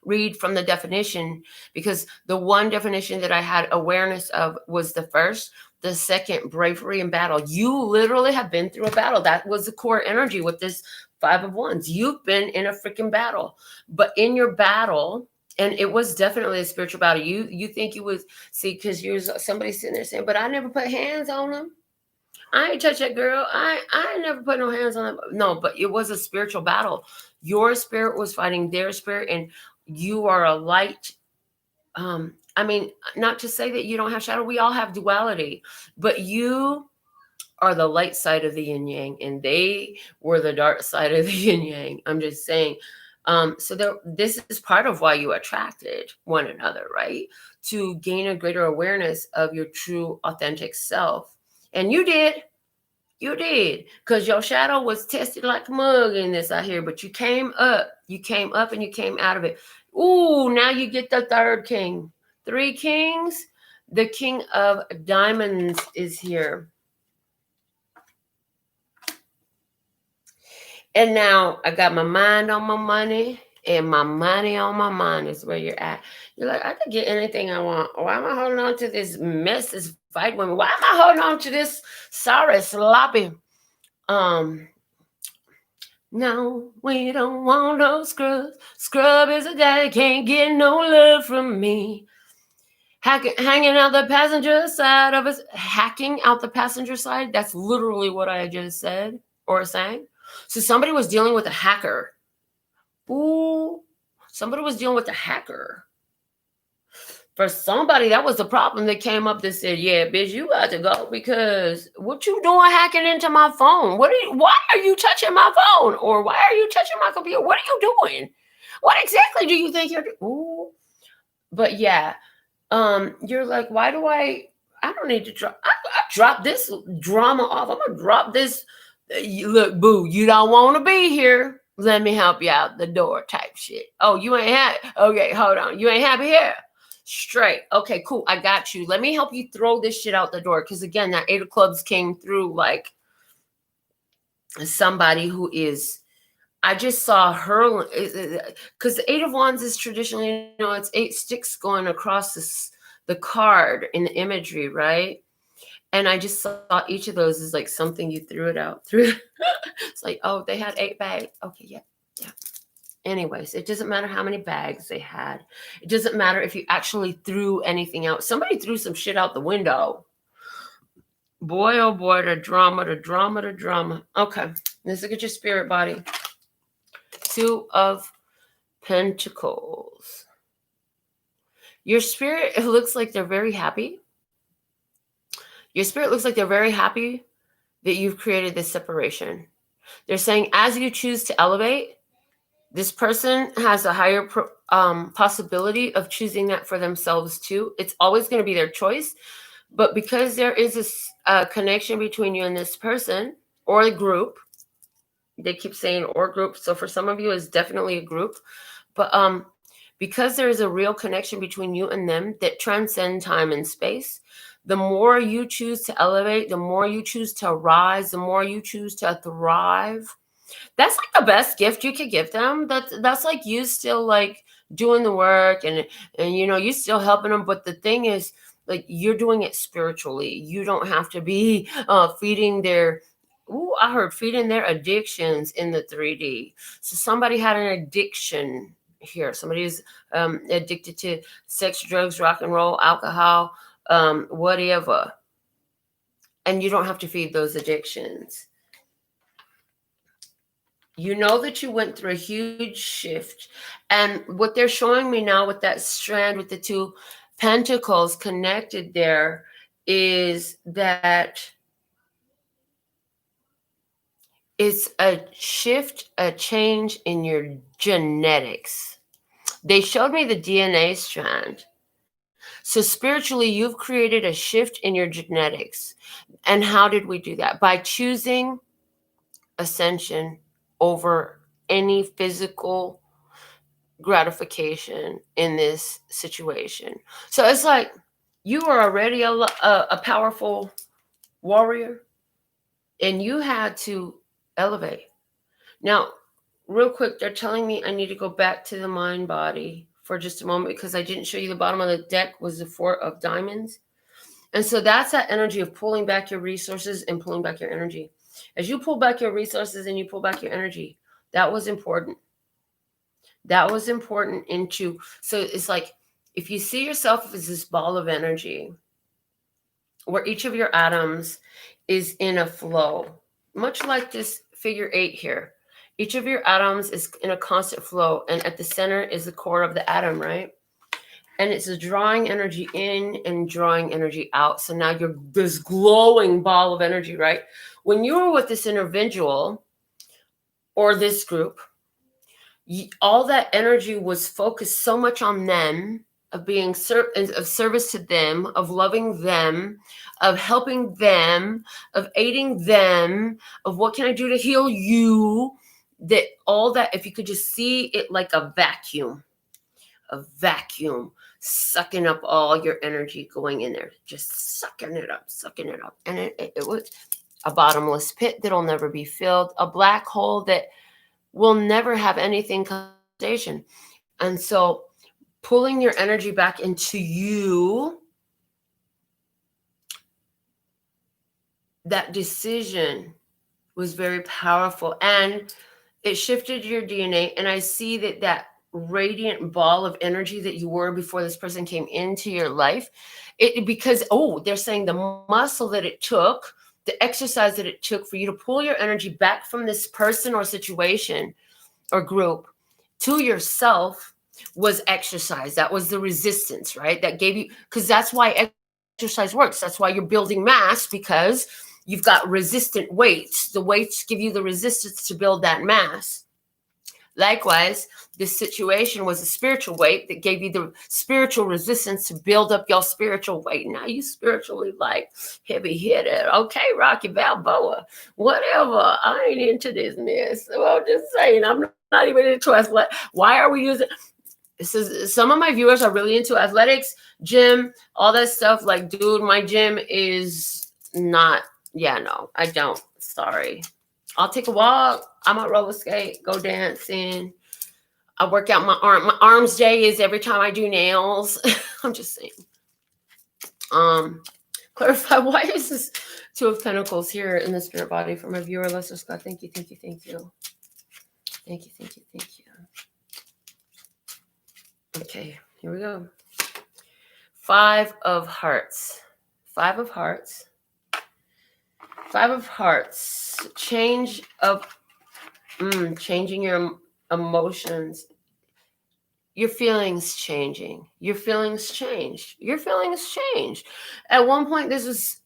read from the definition, because the one definition that I had awareness of was the first. The second, bravery in battle. You literally have been through a battle. That was the core energy with this Five of Wands. You've been in a freaking battle. But in your battle, and it was definitely a spiritual battle. You think you was, see, because you're somebody sitting there saying, but I never put hands on them. I ain't touch that girl. I never put no hands on them. No, but it was a spiritual battle. Your spirit was fighting their spirit, and you are a light. I mean, not to say that you don't have shadow. We all have duality, but you are the light side of the yin yang, and they were the dark side of the yin yang. I'm just saying. So this is part of why you attracted one another, right? To gain a greater awareness of your true, authentic self. And you did. You did, because your shadow was tested like a mug in this out here, but you came up. You came up and you came out of it. Ooh, now you get the third king. Three kings. The king of diamonds is here. And now I got my mind on my money and my money on my mind is where you're at. You're like, I could get anything I want. Why am I holding on to this mess, this fight women? Why am I holding on to this sorry, sloppy? No, we don't want no scrubs. Scrub is a guy that can't get no love from me. Hanging out the passenger side of us, hacking out the passenger side. That's literally what I just said or sang. So somebody was dealing with a hacker. Ooh, somebody was dealing with a hacker. For somebody, that was the problem that came up that said, yeah, bitch, you got to go because what you doing hacking into my phone? Why are you touching my phone? Or why are you touching my computer? What are you doing? What exactly do you think you're doing? Ooh. But yeah, you're like, why do I don't need to drop. I drop this drama off. I'm going to drop this. Look, boo, you don't want to be here. Let me help you out the door type shit. Oh, you ain't happy. Okay, hold on. You ain't happy here. Straight. Okay, cool. I got you. Let me help you throw this shit out the door. Because again, that Eight of Clubs came through like somebody who is, I just saw her, because the Eight of Wands is traditionally, it's 8 sticks going across the card in the imagery, right? And I just saw each of those as like something you threw it out through. It's like, oh, they had 8 bags. Okay, yeah. Anyways, it doesn't matter how many bags they had. It doesn't matter if you actually threw anything out. Somebody threw some shit out the window. Boy, oh boy, the drama. Okay, let's look at your spirit body. 2 of Pentacles. Your spirit, it looks like they're very happy. Your spirit looks like they're very happy that you've created this separation. They're saying as you choose to elevate, this person has a higher possibility of choosing that for themselves too. It's always going to be their choice. But because there is a connection between you and this person or the group, they keep saying or group. So for some of you, it's definitely a group. But because there is a real connection between you and them that transcends time and space, the more you choose to elevate, the more you choose to rise, the more you choose to thrive. That's like the best gift you could give them. That's like you still like doing the work and you still helping them. But the thing is, like, you're doing it spiritually. You don't have to be feeding their Ooh, I heard feeding their addictions in the 3D. So somebody had an addiction here. Somebody is addicted to sex, drugs, rock and roll, alcohol, whatever. And you don't have to feed those addictions. You know that you went through a huge shift. And what they're showing me now with that strand with the two pentacles connected there is that it's a shift, a change in your genetics. They showed me the DNA strand. So spiritually, you've created a shift in your genetics. And how did we do that? By choosing ascension over any physical gratification in this situation. So it's like you were already a powerful warrior and you had to elevate. Now, real quick, they're telling me I need to go back to the mind body for just a moment because I didn't show you the bottom of the deck was the Four of Diamonds. And so that's that energy of pulling back your resources and pulling back your energy. As you pull back your resources and you pull back your energy, that was important. That was important into, so it's like, if you see yourself as this ball of energy where each of your atoms is in a flow, much like this figure 8 here, each of your atoms is in a constant flow, and at the center is the core of the atom, right? And it's a drawing energy in and drawing energy out. So now you're this glowing ball of energy, right? When you were with this individual or this group, all that energy was focused so much on them, of being of service to them, of loving them, of helping them, of aiding them, of what can I do to heal you, that all that, if you could just see it like a vacuum sucking up all your energy going in there, just sucking it up. And it was a bottomless pit that'll never be filled, a black hole that will never have anything conversation. And so pulling your energy back into you, that decision was very powerful, and it shifted your DNA. And I see that radiant ball of energy that you were before this person came into your life, because they're saying the muscle that it took, the exercise that it took for you to pull your energy back from this person or situation or group to yourself was exercise. That was the resistance, right? That gave you, because that's why exercise works. That's why you're building mass, because you've got resistant weights. The weights give you the resistance to build that mass. Likewise, this situation was a spiritual weight that gave you the spiritual resistance to build up your spiritual weight. Now you spiritually like heavy hitter. Okay, Rocky Balboa, whatever. I ain't into this mess. Well, just saying, I'm not even into athletic. Why are we using? Some of my viewers are really into athletics, gym, all that stuff. Like, dude, my gym is not. Yeah, no, I don't. Sorry. I'll take a walk. I might roller skate, go dancing. I work out my arm. My arms day is every time I do nails. I'm just saying. Clarify, why is this Two of Pentacles here in the spirit body for my viewer, Lester Scott? Thank you. Thank you. Okay, here we go. Five of Hearts. Changing your emotions. Your feelings changing. Your feelings changed. At one point, this was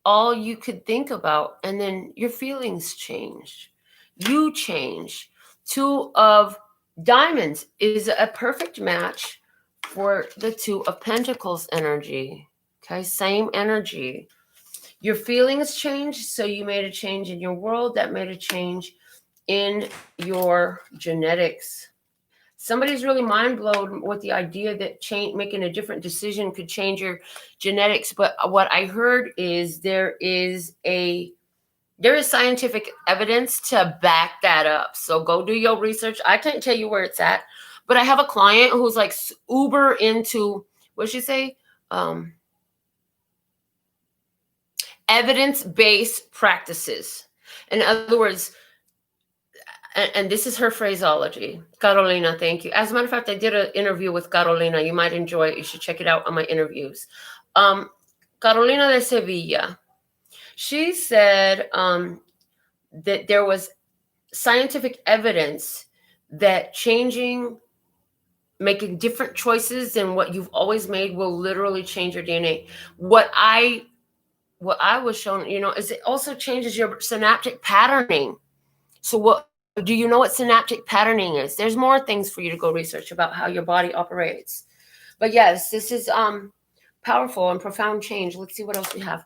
all you could think about, and then your feelings changed. You changed. Two of Diamonds is a perfect match for the Two of Pentacles energy. Okay, same energy. Your feelings changed, so you made a change in your world. That made a change in your genetics. Somebody's really mind blown with the idea that making a different decision could change your genetics. But what I heard is there is scientific evidence to back that up. So go do your research. I can't tell you where it's at, but I have a client who's like uber into, what'd she say? Evidence-based practices. In other words, and this is her phraseology. Carolina, thank you. As a matter of fact, I did an interview with Carolina. You might enjoy it. You should check it out on my interviews. Carolina de Sevilla. She said that there was scientific evidence that making different choices than what you've always made will literally change your DNA. What I was shown, is it also changes your synaptic patterning. So what do you know what synaptic patterning is? There's more things for you to go research about how your body operates. But yes, this is powerful and profound change. Let's see what else we have.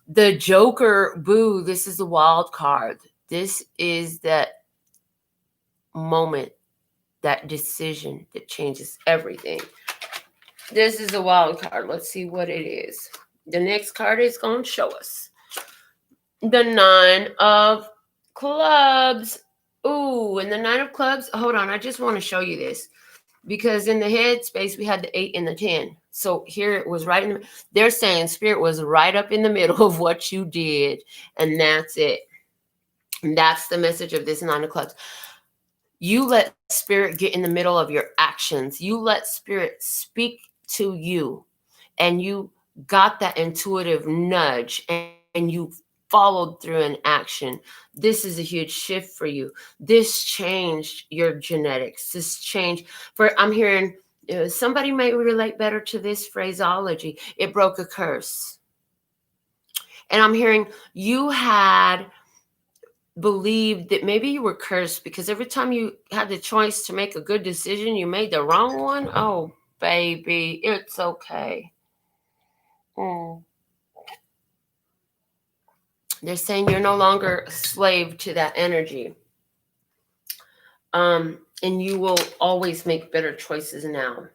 The Joker, boo, this is the wild card. This is that moment, that decision that changes everything. This is a wild card. Let's see what it is. The next card is going to show us the 9 of Clubs. Ooh, and the 9 of Clubs. Hold on. I just want to show you this because in the head space, we had the 8 and the 10. So here it was right in the, they're saying Spirit was right up in the middle of what you did. And that's it. And that's the message of this 9 of Clubs. You let Spirit get in the middle of your actions. You let Spirit speak to you, and you got that intuitive nudge, and you followed through in action. This is a huge shift for you. This changed your genetics. This changed I'm hearing somebody may relate better to this phraseology. It broke a curse. And I'm hearing you had believed that maybe you were cursed because every time you had the choice to make a good decision, you made the wrong one. Oh, baby, it's okay. They're saying you're no longer a slave to that energy. And you will always make better choices now.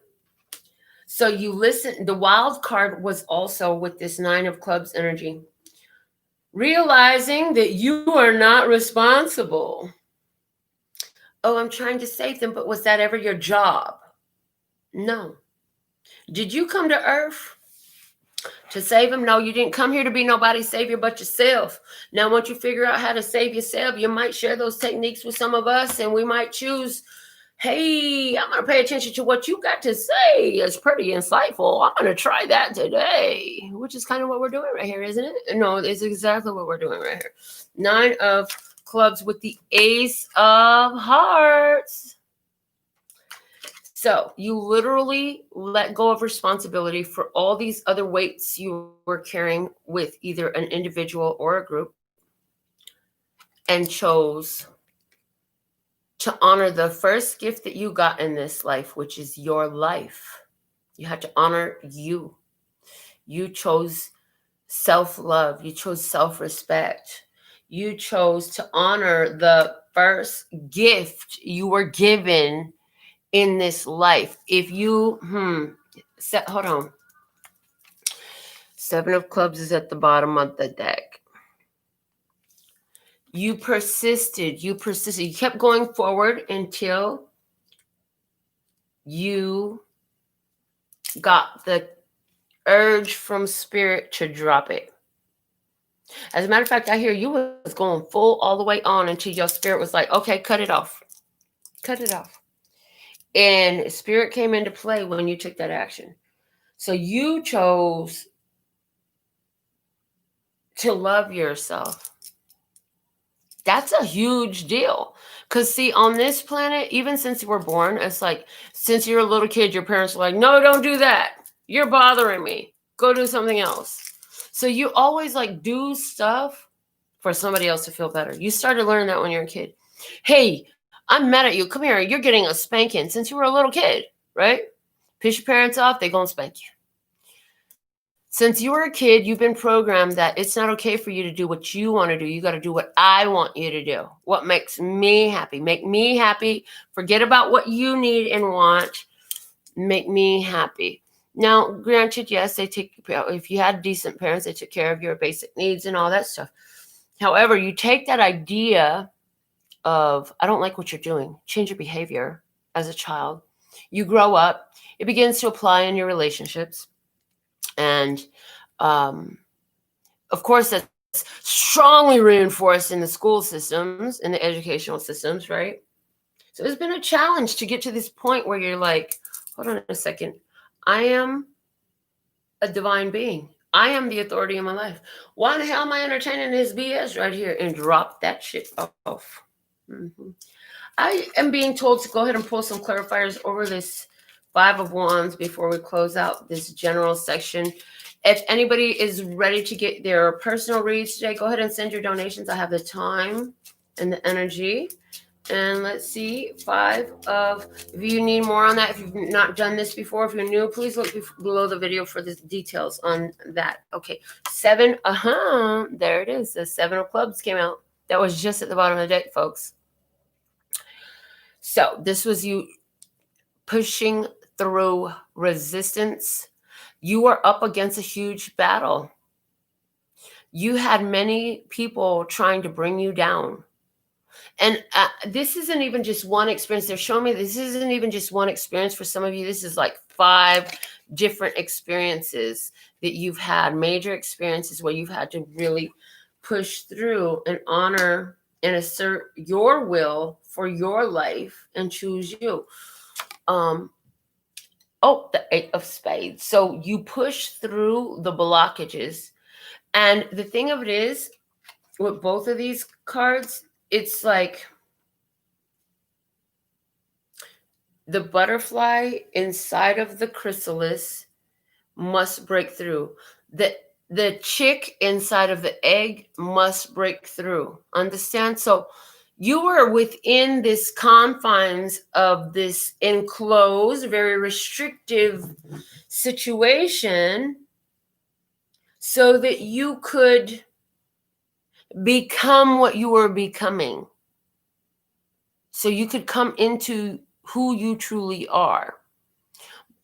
So you listen. The wild card was also with this 9 of Clubs energy. Realizing that you are not responsible. Oh, I'm trying to save them, but was that ever your job? No. Did you come to Earth to save them? No, you didn't come here to be nobody's savior but yourself. Now, once you figure out how to save yourself, you might share those techniques with some of us, and we might choose, hey, I'm going to pay attention to what you got to say. It's pretty insightful. I'm going to try that today, which is kind of what we're doing right here, isn't it? No, it's exactly what we're doing right here. 9 of Clubs with the Ace of Hearts. So you literally let go of responsibility for all these other weights you were carrying with either an individual or a group, and chose to honor the first gift that you got in this life, which is your life. You had to honor you. You chose self-love. You chose self-respect. You chose to honor the first gift you were given in this life. If you, hold on. 7 of Clubs is at the bottom of the deck. You persisted. You kept going forward until you got the urge from Spirit to drop it. As a matter of fact, I hear you was going full all the way on until your Spirit was like, okay, cut it off. Cut it off. And Spirit came into play when you took that action. So you chose to love yourself. That's a huge deal. Because, see, on this planet, even since you were born, it's like, since you're a little kid, your parents are like, no, don't do that. You're bothering me. Go do something else. So you always, like, do stuff for somebody else to feel better. You started learning that when you were a kid. Hey, I'm mad at you. Come here. You're getting a spanking since you were a little kid, right? Piss your parents off, they're going to spank you. Since you were a kid, you've been programmed that it's not okay for you to do what you want to do. You got to do what I want you to do. What makes me happy. Make me happy. Forget about what you need and want. Make me happy. Now, granted, yes, if you had decent parents, they took care of your basic needs and all that stuff. However, you take that idea of, I don't like what you're doing. Change your behavior as a child. You grow up. It begins to apply in your relationships. And, of course, that's strongly reinforced in the school systems, in the educational systems, right? So it's been a challenge to get to this point where you're like, hold on a second, I am a divine being. I am the authority in my life. Why the hell am I entertaining this BS right here? And drop that shit off. Mm-hmm. I am being told to go ahead and pull some clarifiers over this Five of Wands before we close out this general section. If anybody is ready to get their personal reads today, go ahead and send your donations. I have the time and the energy. And let's see, if you need more on that, if you've not done this before, if you're new, please look below the video for the details on that. Okay, 7, there it is. The 7 of Clubs came out. That was just at the bottom of the deck, folks. So this was you pushing through resistance. You were up against a huge battle. You had many people trying to bring you down. And this isn't even just one experience. They're showing me this isn't even just one experience for some of you. This is like 5 different experiences that you've had, major experiences where you've had to really push through and honor and assert your will for your life and choose you. The 8 of Spades. So you push through the blockages. And the thing of it is, with both of these cards, it's like the butterfly inside of the chrysalis must break through. The chick inside of the egg must break through. Understand? So you were within this confines of this enclosed, very restrictive situation so that you could become what you were becoming. So you could come into who you truly are.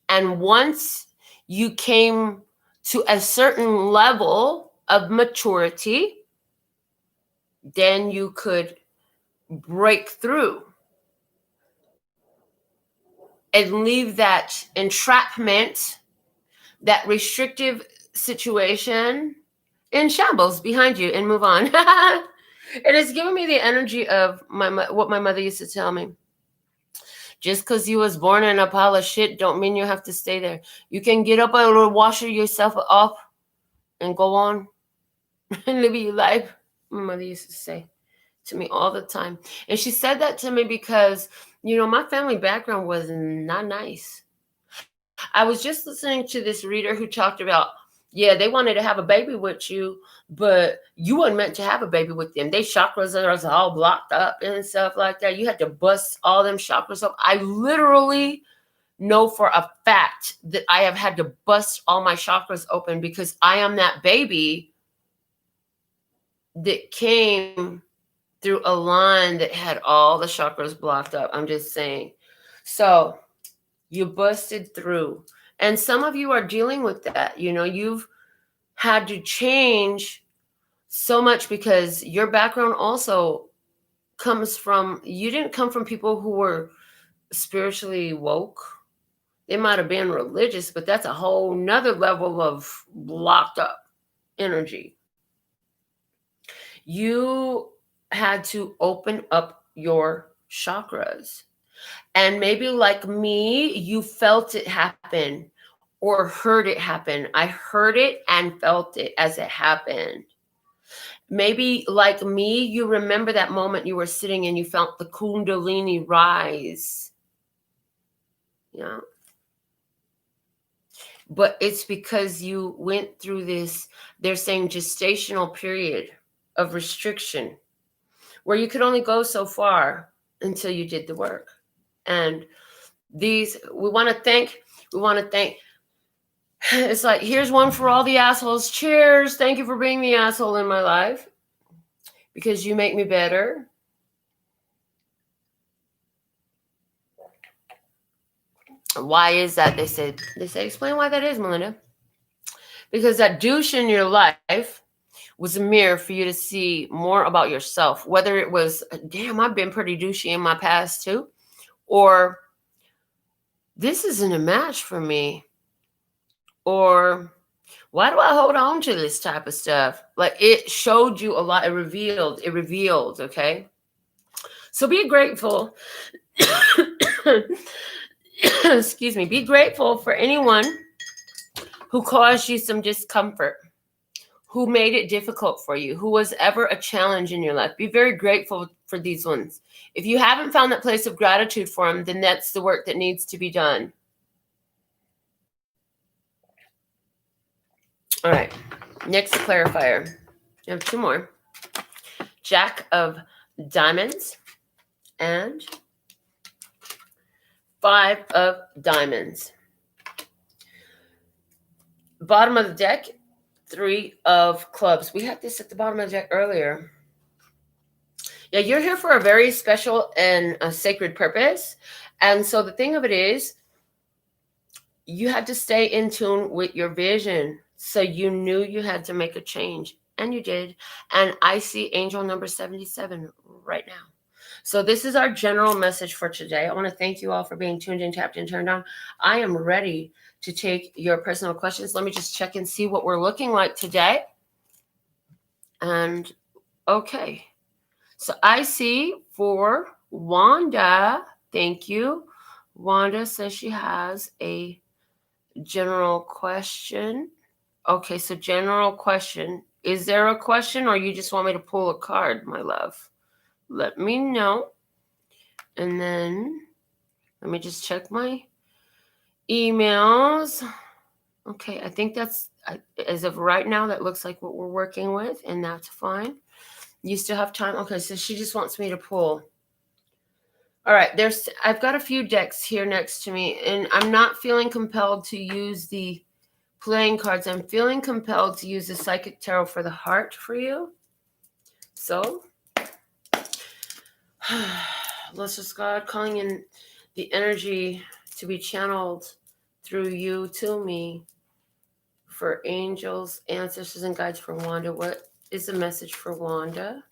And once you came to a certain level of maturity, then you could break through and leave that entrapment, that restrictive situation in shambles behind you and move on. It has given me the energy of what my mother used to tell me. Just because you was born in a pile of shit don't mean you have to stay there. You can get up and wash yourself off and go on and live your life. My mother used to say to me all the time. And she said that to me because, my family background was not nice. I was just listening to this reader who talked about, they wanted to have a baby with you, but you weren't meant to have a baby with them. They chakras are all blocked up and stuff like that. You had to bust all them chakras up. I literally know for a fact that I have had to bust all my chakras open because I am that baby that came through a line that had all the chakras blocked up. I'm just saying. So you busted through. And some of you are dealing with that. You've had to change so much because your background also comes from, you didn't come from people who were spiritually woke. They might have been religious, but that's a whole nother level of locked up energy. You had to open up your chakras. And maybe like me, you felt it happen or heard it happen. I heard it and felt it as it happened. Maybe like me, you remember that moment you were sitting and you felt the Kundalini rise. Yeah. But it's because you went through this, they're saying gestational period of restriction where you could only go so far until you did the work. And we want to thank, it's like, here's one for all the assholes. Cheers. Thank you for being the asshole in my life because you make me better. Why is that? They said, explain why that is, Melinda. Because that douche in your life was a mirror for you to see more about yourself. Whether it was, damn, I've been pretty douchey in my past too. Or this isn't a match for me. Or Why do I hold on to this type of stuff? Like, it showed you a lot. It revealed, okay? So be grateful. Excuse me. Be grateful for anyone who caused you some discomfort, who made it difficult for you, who was ever a challenge in your life. Be very grateful for these ones. If you haven't found that place of gratitude for them, then that's the work that needs to be done. All right, next clarifier. I have two more. Jack of Diamonds and 5 of Diamonds. Bottom of the deck, 3 of Clubs. We had this at the bottom of the deck earlier. Yeah, you're here for a very special and a sacred purpose. And so the thing of it is, you had to stay in tune with your vision. So you knew you had to make a change, and you did. And I see angel number 77 right now. So this is our general message for today. I want to thank you all for being tuned in, tapped in, turned on. I am ready to take your personal questions. Let me just check and see what we're looking like today. And okay. So I see for Wanda, thank you. Wanda says she has a general question. Okay, so general question. Is there a question, or you just want me to pull a card, my love? Let me know. And then let me just check my emails. Okay, I think that's, as of right now, that looks like what we're working with, and that's fine. You still have time? Okay, so she just wants me to pull. All right, I've got a few decks here next to me, and I'm not feeling compelled to use the playing cards. I'm feeling compelled to use the Psychic Tarot for the heart for you. So, Lustrous God, calling in the energy to be channeled through you to me for angels, ancestors, and guides for Wanda. What is the message for Wanda?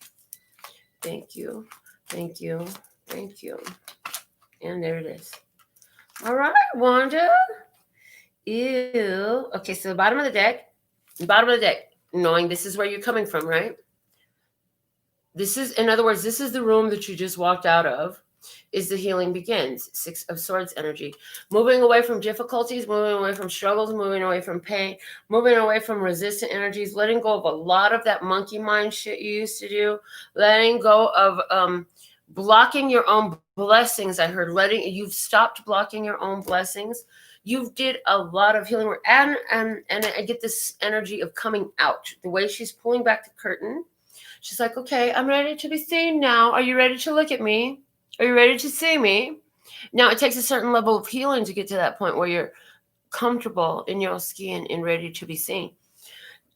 Thank you. Thank you. Thank you. And there it is. All right, Wanda. Ew. Okay, so the bottom of the deck, knowing this is where you're coming from, right? This is, in other words, this is the room that you just walked out of, is the healing begins. 6 of Swords energy. Moving away from difficulties, moving away from struggles, moving away from pain, moving away from resistant energies, letting go of a lot of that monkey mind shit you used to do, letting go of blocking your own blessings. I heard you've stopped blocking your own blessings. You did a lot of healing work, and I get this energy of coming out. The way she's pulling back the curtain, she's like, okay, I'm ready to be seen now. Are you ready to look at me? Are you ready to see me? Now, it takes a certain level of healing to get to that point where you're comfortable in your skin and ready to be seen.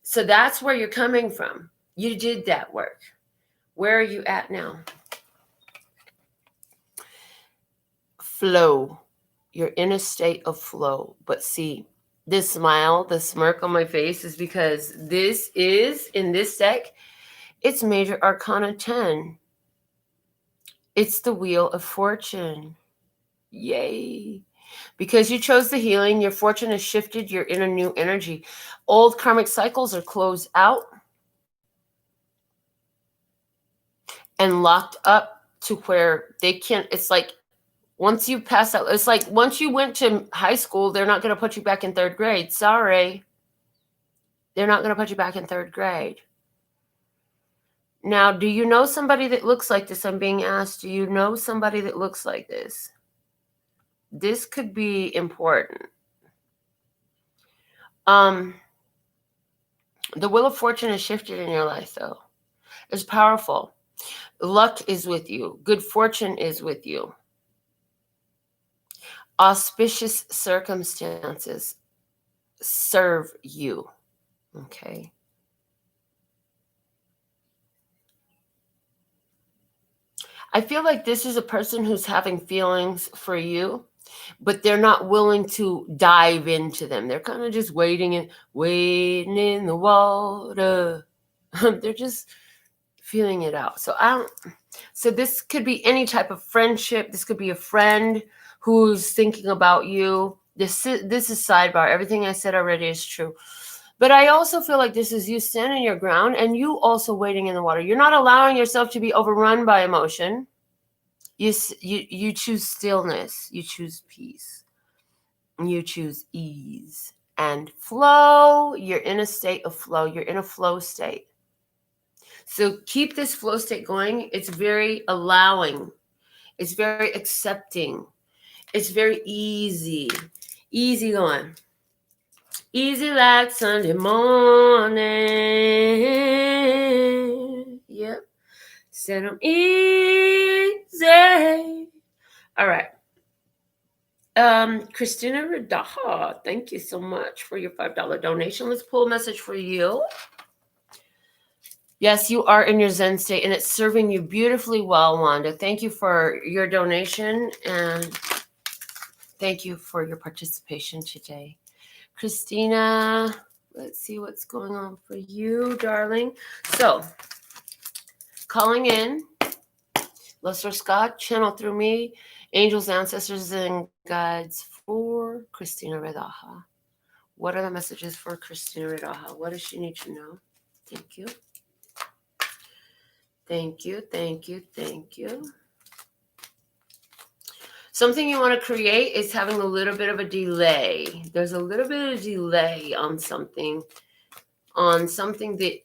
So that's where you're coming from. You did that work. Where are you at now? Flow. You're in a state of flow. But see, this smile, the smirk on my face is because this is, in this deck, it's Major Arcana 10. It's the Wheel of Fortune. Yay. Because you chose the healing, your fortune has shifted, you're in a new energy. Old karmic cycles are closed out and locked up to where they can't, it's like, once you pass out, it's like once you went to high school, they're not going to put you back in 3rd grade. Sorry. They're not going to put you back in 3rd grade. Now, do you know somebody that looks like this? I'm being asked, do you know somebody that looks like this? This could be important. The Wheel of Fortune has shifted in your life, though. It's powerful. Luck is with you. Good fortune is with you. Auspicious circumstances serve you. Okay. I feel like this is a person who's having feelings for you, but they're not willing to dive into them. They're kind of just waiting in the water. They're just feeling it out. So this could be any type of friendship. This could be a friend who's thinking about you. This is sidebar. Everything I said already is true. But I also feel like this is you standing your ground and you also wading in the water. You're not allowing yourself to be overrun by emotion. You choose stillness. You choose peace. You choose ease and flow. You're in a state of flow. You're in a flow state. So keep this flow state going. It's very allowing. It's very accepting. It's very easy. Easy going. Easy like Sunday morning. Yep. Said I'm easy. All right. Christina Radaha, thank you so much for your $5 donation. Let's pull a message for you. Yes, you are in your Zen state, and it's serving you beautifully well, Wanda. Thank you for your donation, and thank you for your participation today. Christina, let's see what's going on for you, darling. So, calling in, Lesser Scott, channel through me, angels, ancestors, and guides for Christina Redaha. What are the messages for Christina Redaha? What does she need to know? Thank you. Thank you, thank you, thank you. Something you want to create is having a little bit of a delay. There's a little bit of delay on something that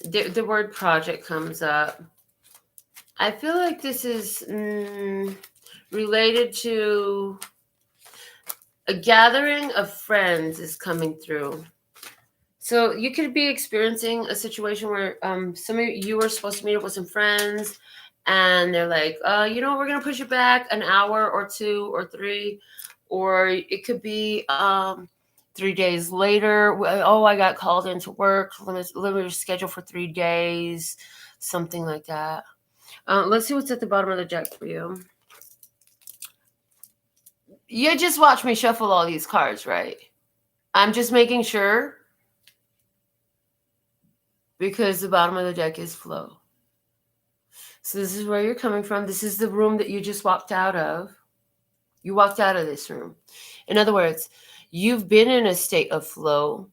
the word project comes up. I feel like this is related to a gathering of friends is coming through. So you could be experiencing a situation where some of you were supposed to meet up with some friends, and they're like, you know, we're going to push it back an hour or 2 or 3, or it could be 3 days later. Oh, I got called into work. Let me reschedule for 3 days, something like that. Let's see what's at the bottom of the deck for you. You just watch me shuffle all these cards, right? I'm just making sure, because the bottom of the deck is flow. So this is where you're coming from. This is the room that you just walked out of. You walked out of this room. In other words, you've been in a state of flow.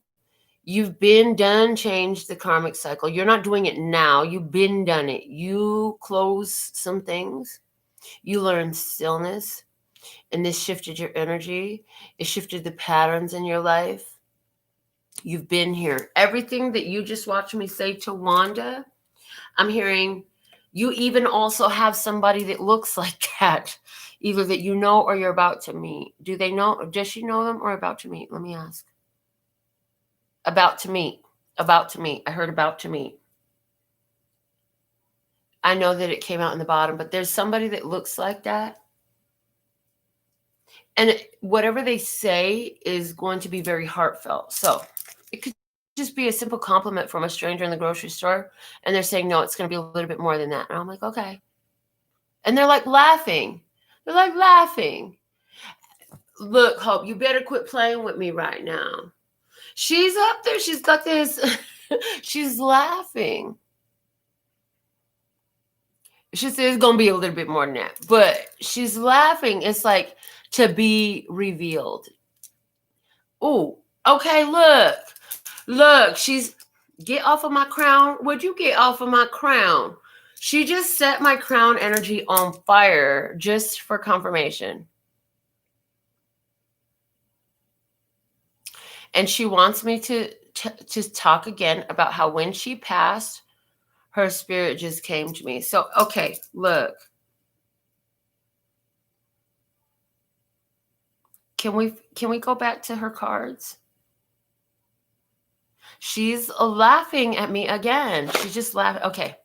You've been done, changed the karmic cycle. You're not doing it now. You've been done it. You close some things. You learn stillness. And this shifted your energy. It shifted the patterns in your life. You've been here. Everything that you just watched me say to Wanda, I'm hearing you even also have somebody that looks like that, either that you know or you're about to meet. Do they know? Does she know them or about to meet? Let me ask. About to meet. About to meet. I heard about to meet. I know that it came out in the bottom, but there's somebody that looks like that. And whatever they say is going to be very heartfelt. So it could just be a simple compliment from a stranger in the grocery store, and they're saying, no, it's going to be a little bit more than that. And I'm like, okay. And they're like laughing. They're like laughing. Look, Hope, you better quit playing with me right now. She's up there. She's got this. She's laughing. She says it's going to be a little bit more than that. But she's laughing. It's like to be revealed. Oh, okay, look. Look, she's, get off of my crown. Would you get off of my crown? She just set my crown energy on fire just for confirmation. And she wants me to talk again about how when she passed, her spirit just came to me. So, okay, look. Can we go back to her cards? She's laughing at me again. She's just laughing. Okay.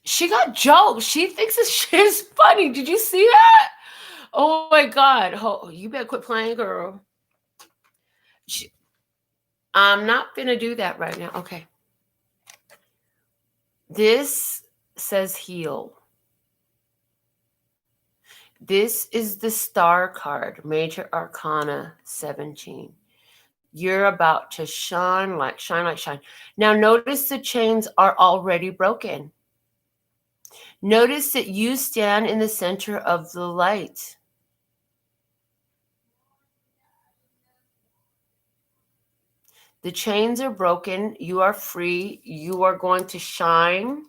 She got jokes. She thinks this shit is funny. Did you see that? Oh my God. Oh, you better quit playing, girl. I'm not going to do that right now. Okay. This says heal. This is the star card, Major Arcana 17. You're about to shine like shine. Now notice the chains are already broken. Notice that you stand in the center of the light. The chains are broken. You are free. You are going to shine.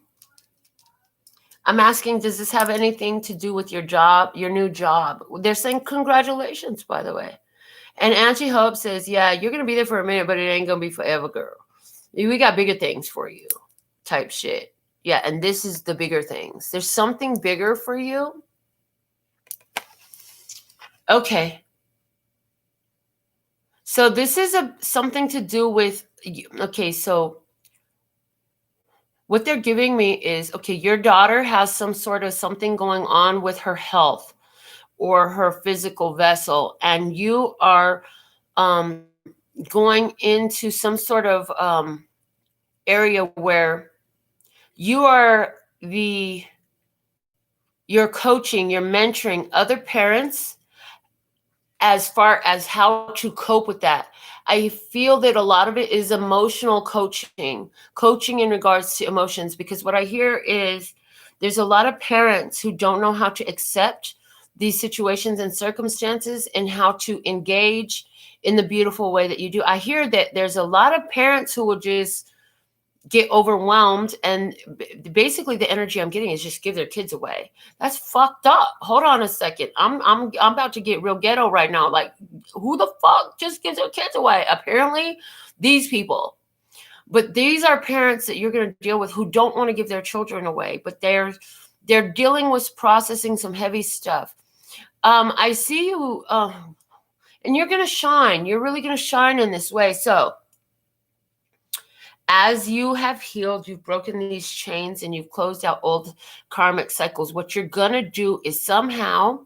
I'm asking, does this have anything to do with your job, your new job? They're saying congratulations, by the way. And Angie Hope says, yeah, you're going to be there for a minute, but it ain't going to be forever, girl. We got bigger things for you, type shit. Yeah, and this is the bigger things. There's something bigger for you. Okay. So this is something to do with, okay, so what they're giving me is, okay, your daughter has some sort of something going on with her health or her physical vessel, and you are going into some sort of area where you're coaching, you're mentoring other parents as far as how to cope with that. I feel that a lot of it is emotional coaching in regards to emotions, because what I hear is there's a lot of parents who don't know how to accept these situations and circumstances and how to engage in the beautiful way that you do. I hear that there's a lot of parents who will just get overwhelmed, and basically the energy I'm getting is just give their kids away. That's fucked up. Hold on a second. I'm about to get real ghetto right now. Like, who the fuck just gives their kids away? Apparently these people. But these are parents that you're going to deal with who don't want to give their children away, but they're dealing with processing some heavy stuff. I see you, and you're going to shine. You're really going to shine in this way. So as you have healed, you've broken these chains, and you've closed out old karmic cycles, what you're going to do is somehow,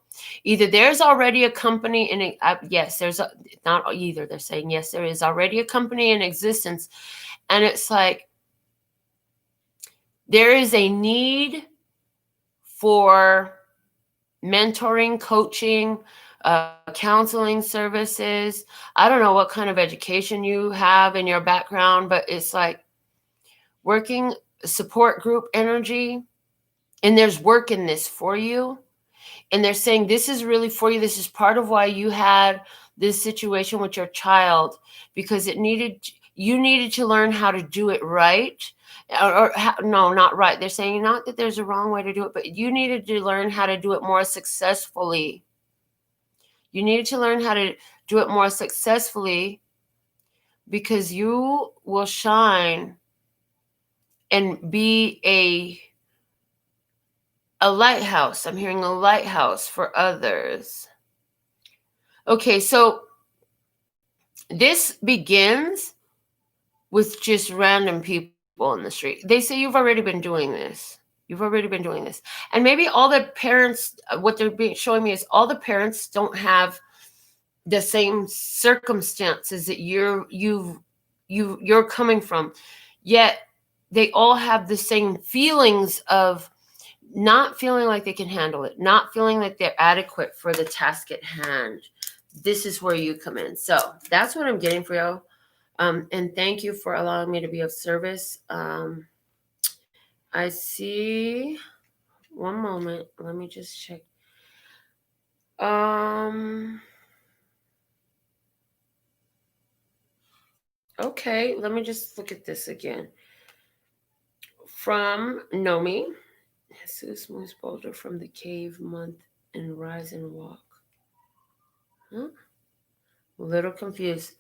either there's already a company in yes, there's not either. They're saying, yes, there is already a company in existence. And it's like, there is a need for mentoring, coaching, counseling services. I don't know what kind of education you have in your background, but it's like working support group energy, and there's work in this for you. And they're saying this is really for you. This is part of why you had this situation with your child, because you needed to learn how to do it right. No, not right. They're saying not that there's a wrong way to do it, but you needed to learn how to do it more successfully. You needed to learn how to do it more successfully, because you will shine and be a lighthouse. I'm hearing a lighthouse for others. Okay, so this begins with just random people in the street. They say you've already been doing this. You've already been doing this. And maybe all the parents, what they're showing me is all the parents don't have the same circumstances that you're coming from. Yet they all have the same feelings of not feeling like they can handle it, not feeling like they're adequate for the task at hand. This is where you come in. So that's what I'm getting for you. And thank you for allowing me to be of service. I see. One moment. Let me just check. Okay, let me just look at this again. From Nomi. Jesus moves bolder from the cave month and rise and walk. Huh? A little confused.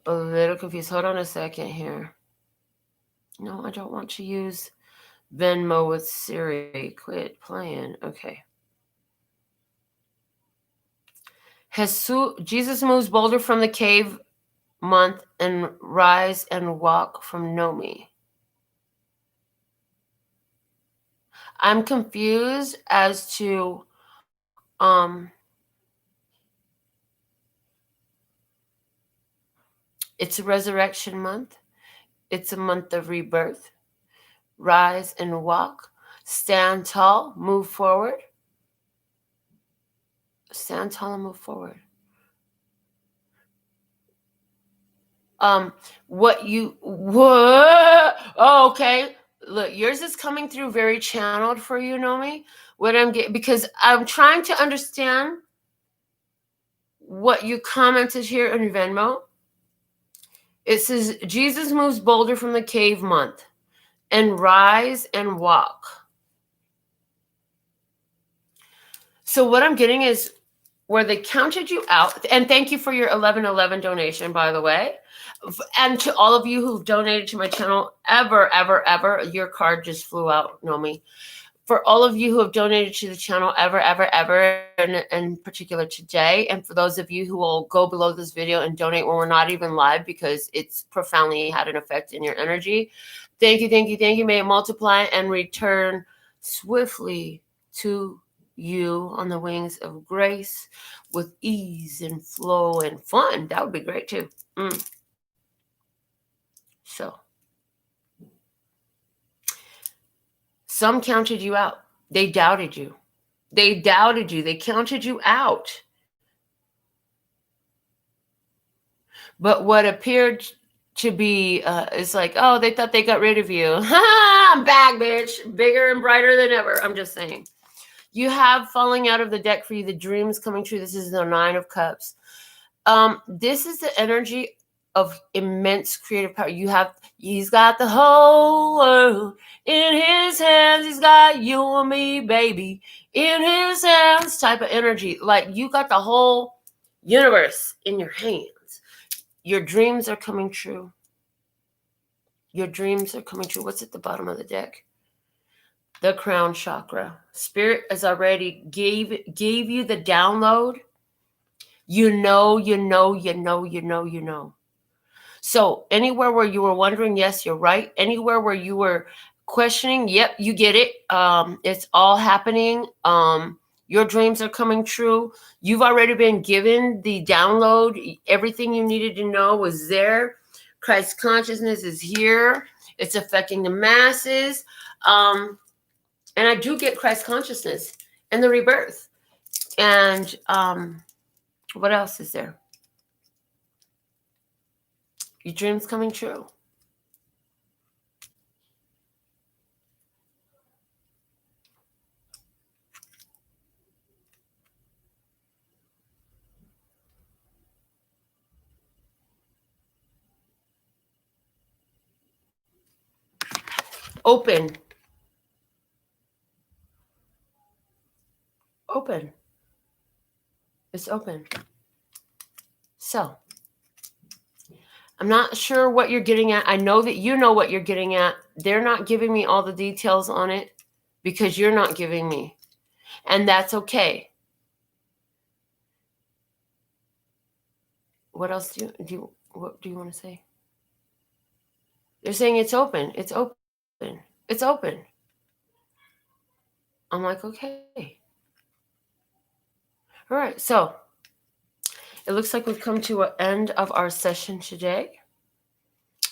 Hold on a second here. No, I don't want to use Venmo with Siri. Quit playing. Okay. Jesus moves bolder from the cave month and rise and walk from Nomi. I'm confused as to it's a resurrection month. It's a month of rebirth. Rise and walk. Stand tall, move forward. Stand tall and move forward. What? Oh, okay. Look, yours is coming through very channeled for you, Nomi. What I'm getting, because I'm trying to understand what you commented here in Venmo. It says, Jesus moves bolder from the cave month and rise and walk. So what I'm getting is where they counted you out, and thank you for your 1111 donation, by the way. And to all of you who've donated to my channel, ever, your card just flew out, Nomi. For all of you who have donated to the channel ever, and in particular today, and for those of you who will go below this video and donate when we're not even live because it's profoundly had an effect in your energy, thank you. May it multiply and return swiftly to you on the wings of grace with ease and flow and fun. That would be great too. So some counted you out. They doubted you. They counted you out. But what appeared to be is like, oh, they thought they got rid of you. I'm back, bitch. Bigger and brighter than ever. I'm just saying. You have falling out of the deck for you, the dreams coming true. This is the 9 of Cups. This is the energy of immense creative power. He's got the whole world in his hands. He's got you and me, baby, in his hands type of energy. Like you got the whole universe in your hands. Your dreams are coming true. Your dreams are coming true. What's at the bottom of the deck? The crown chakra. Spirit has already gave you the download. You know. So anywhere where you were wondering, yes, you're right. Anywhere where you were questioning, yep, you get it. It's all happening. Your dreams are coming true. You've already been given the download. Everything you needed to know was there. Christ consciousness is here. It's affecting the masses. And I do get Christ consciousness and the rebirth. And what else is there? Your dreams coming true. Open. It's open. So, I'm not sure what you're getting at. I know that you know what you're getting at. They're not giving me all the details on it because you're not giving me. And that's okay. What else what do you want to say? They're saying it's open. It's open. It's open. I'm like, okay. All right. So it looks like we've come to an end of our session today.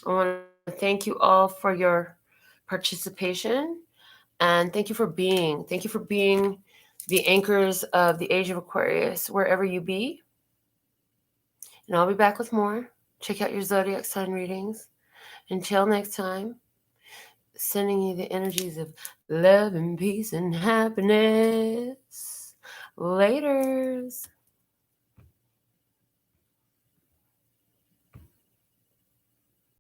I want to thank you all for your participation. And thank you for being the anchors of the age of Aquarius, wherever you be. And I'll be back with more. Check out your zodiac sign readings. Until next time, sending you the energies of love and peace and happiness. Laters.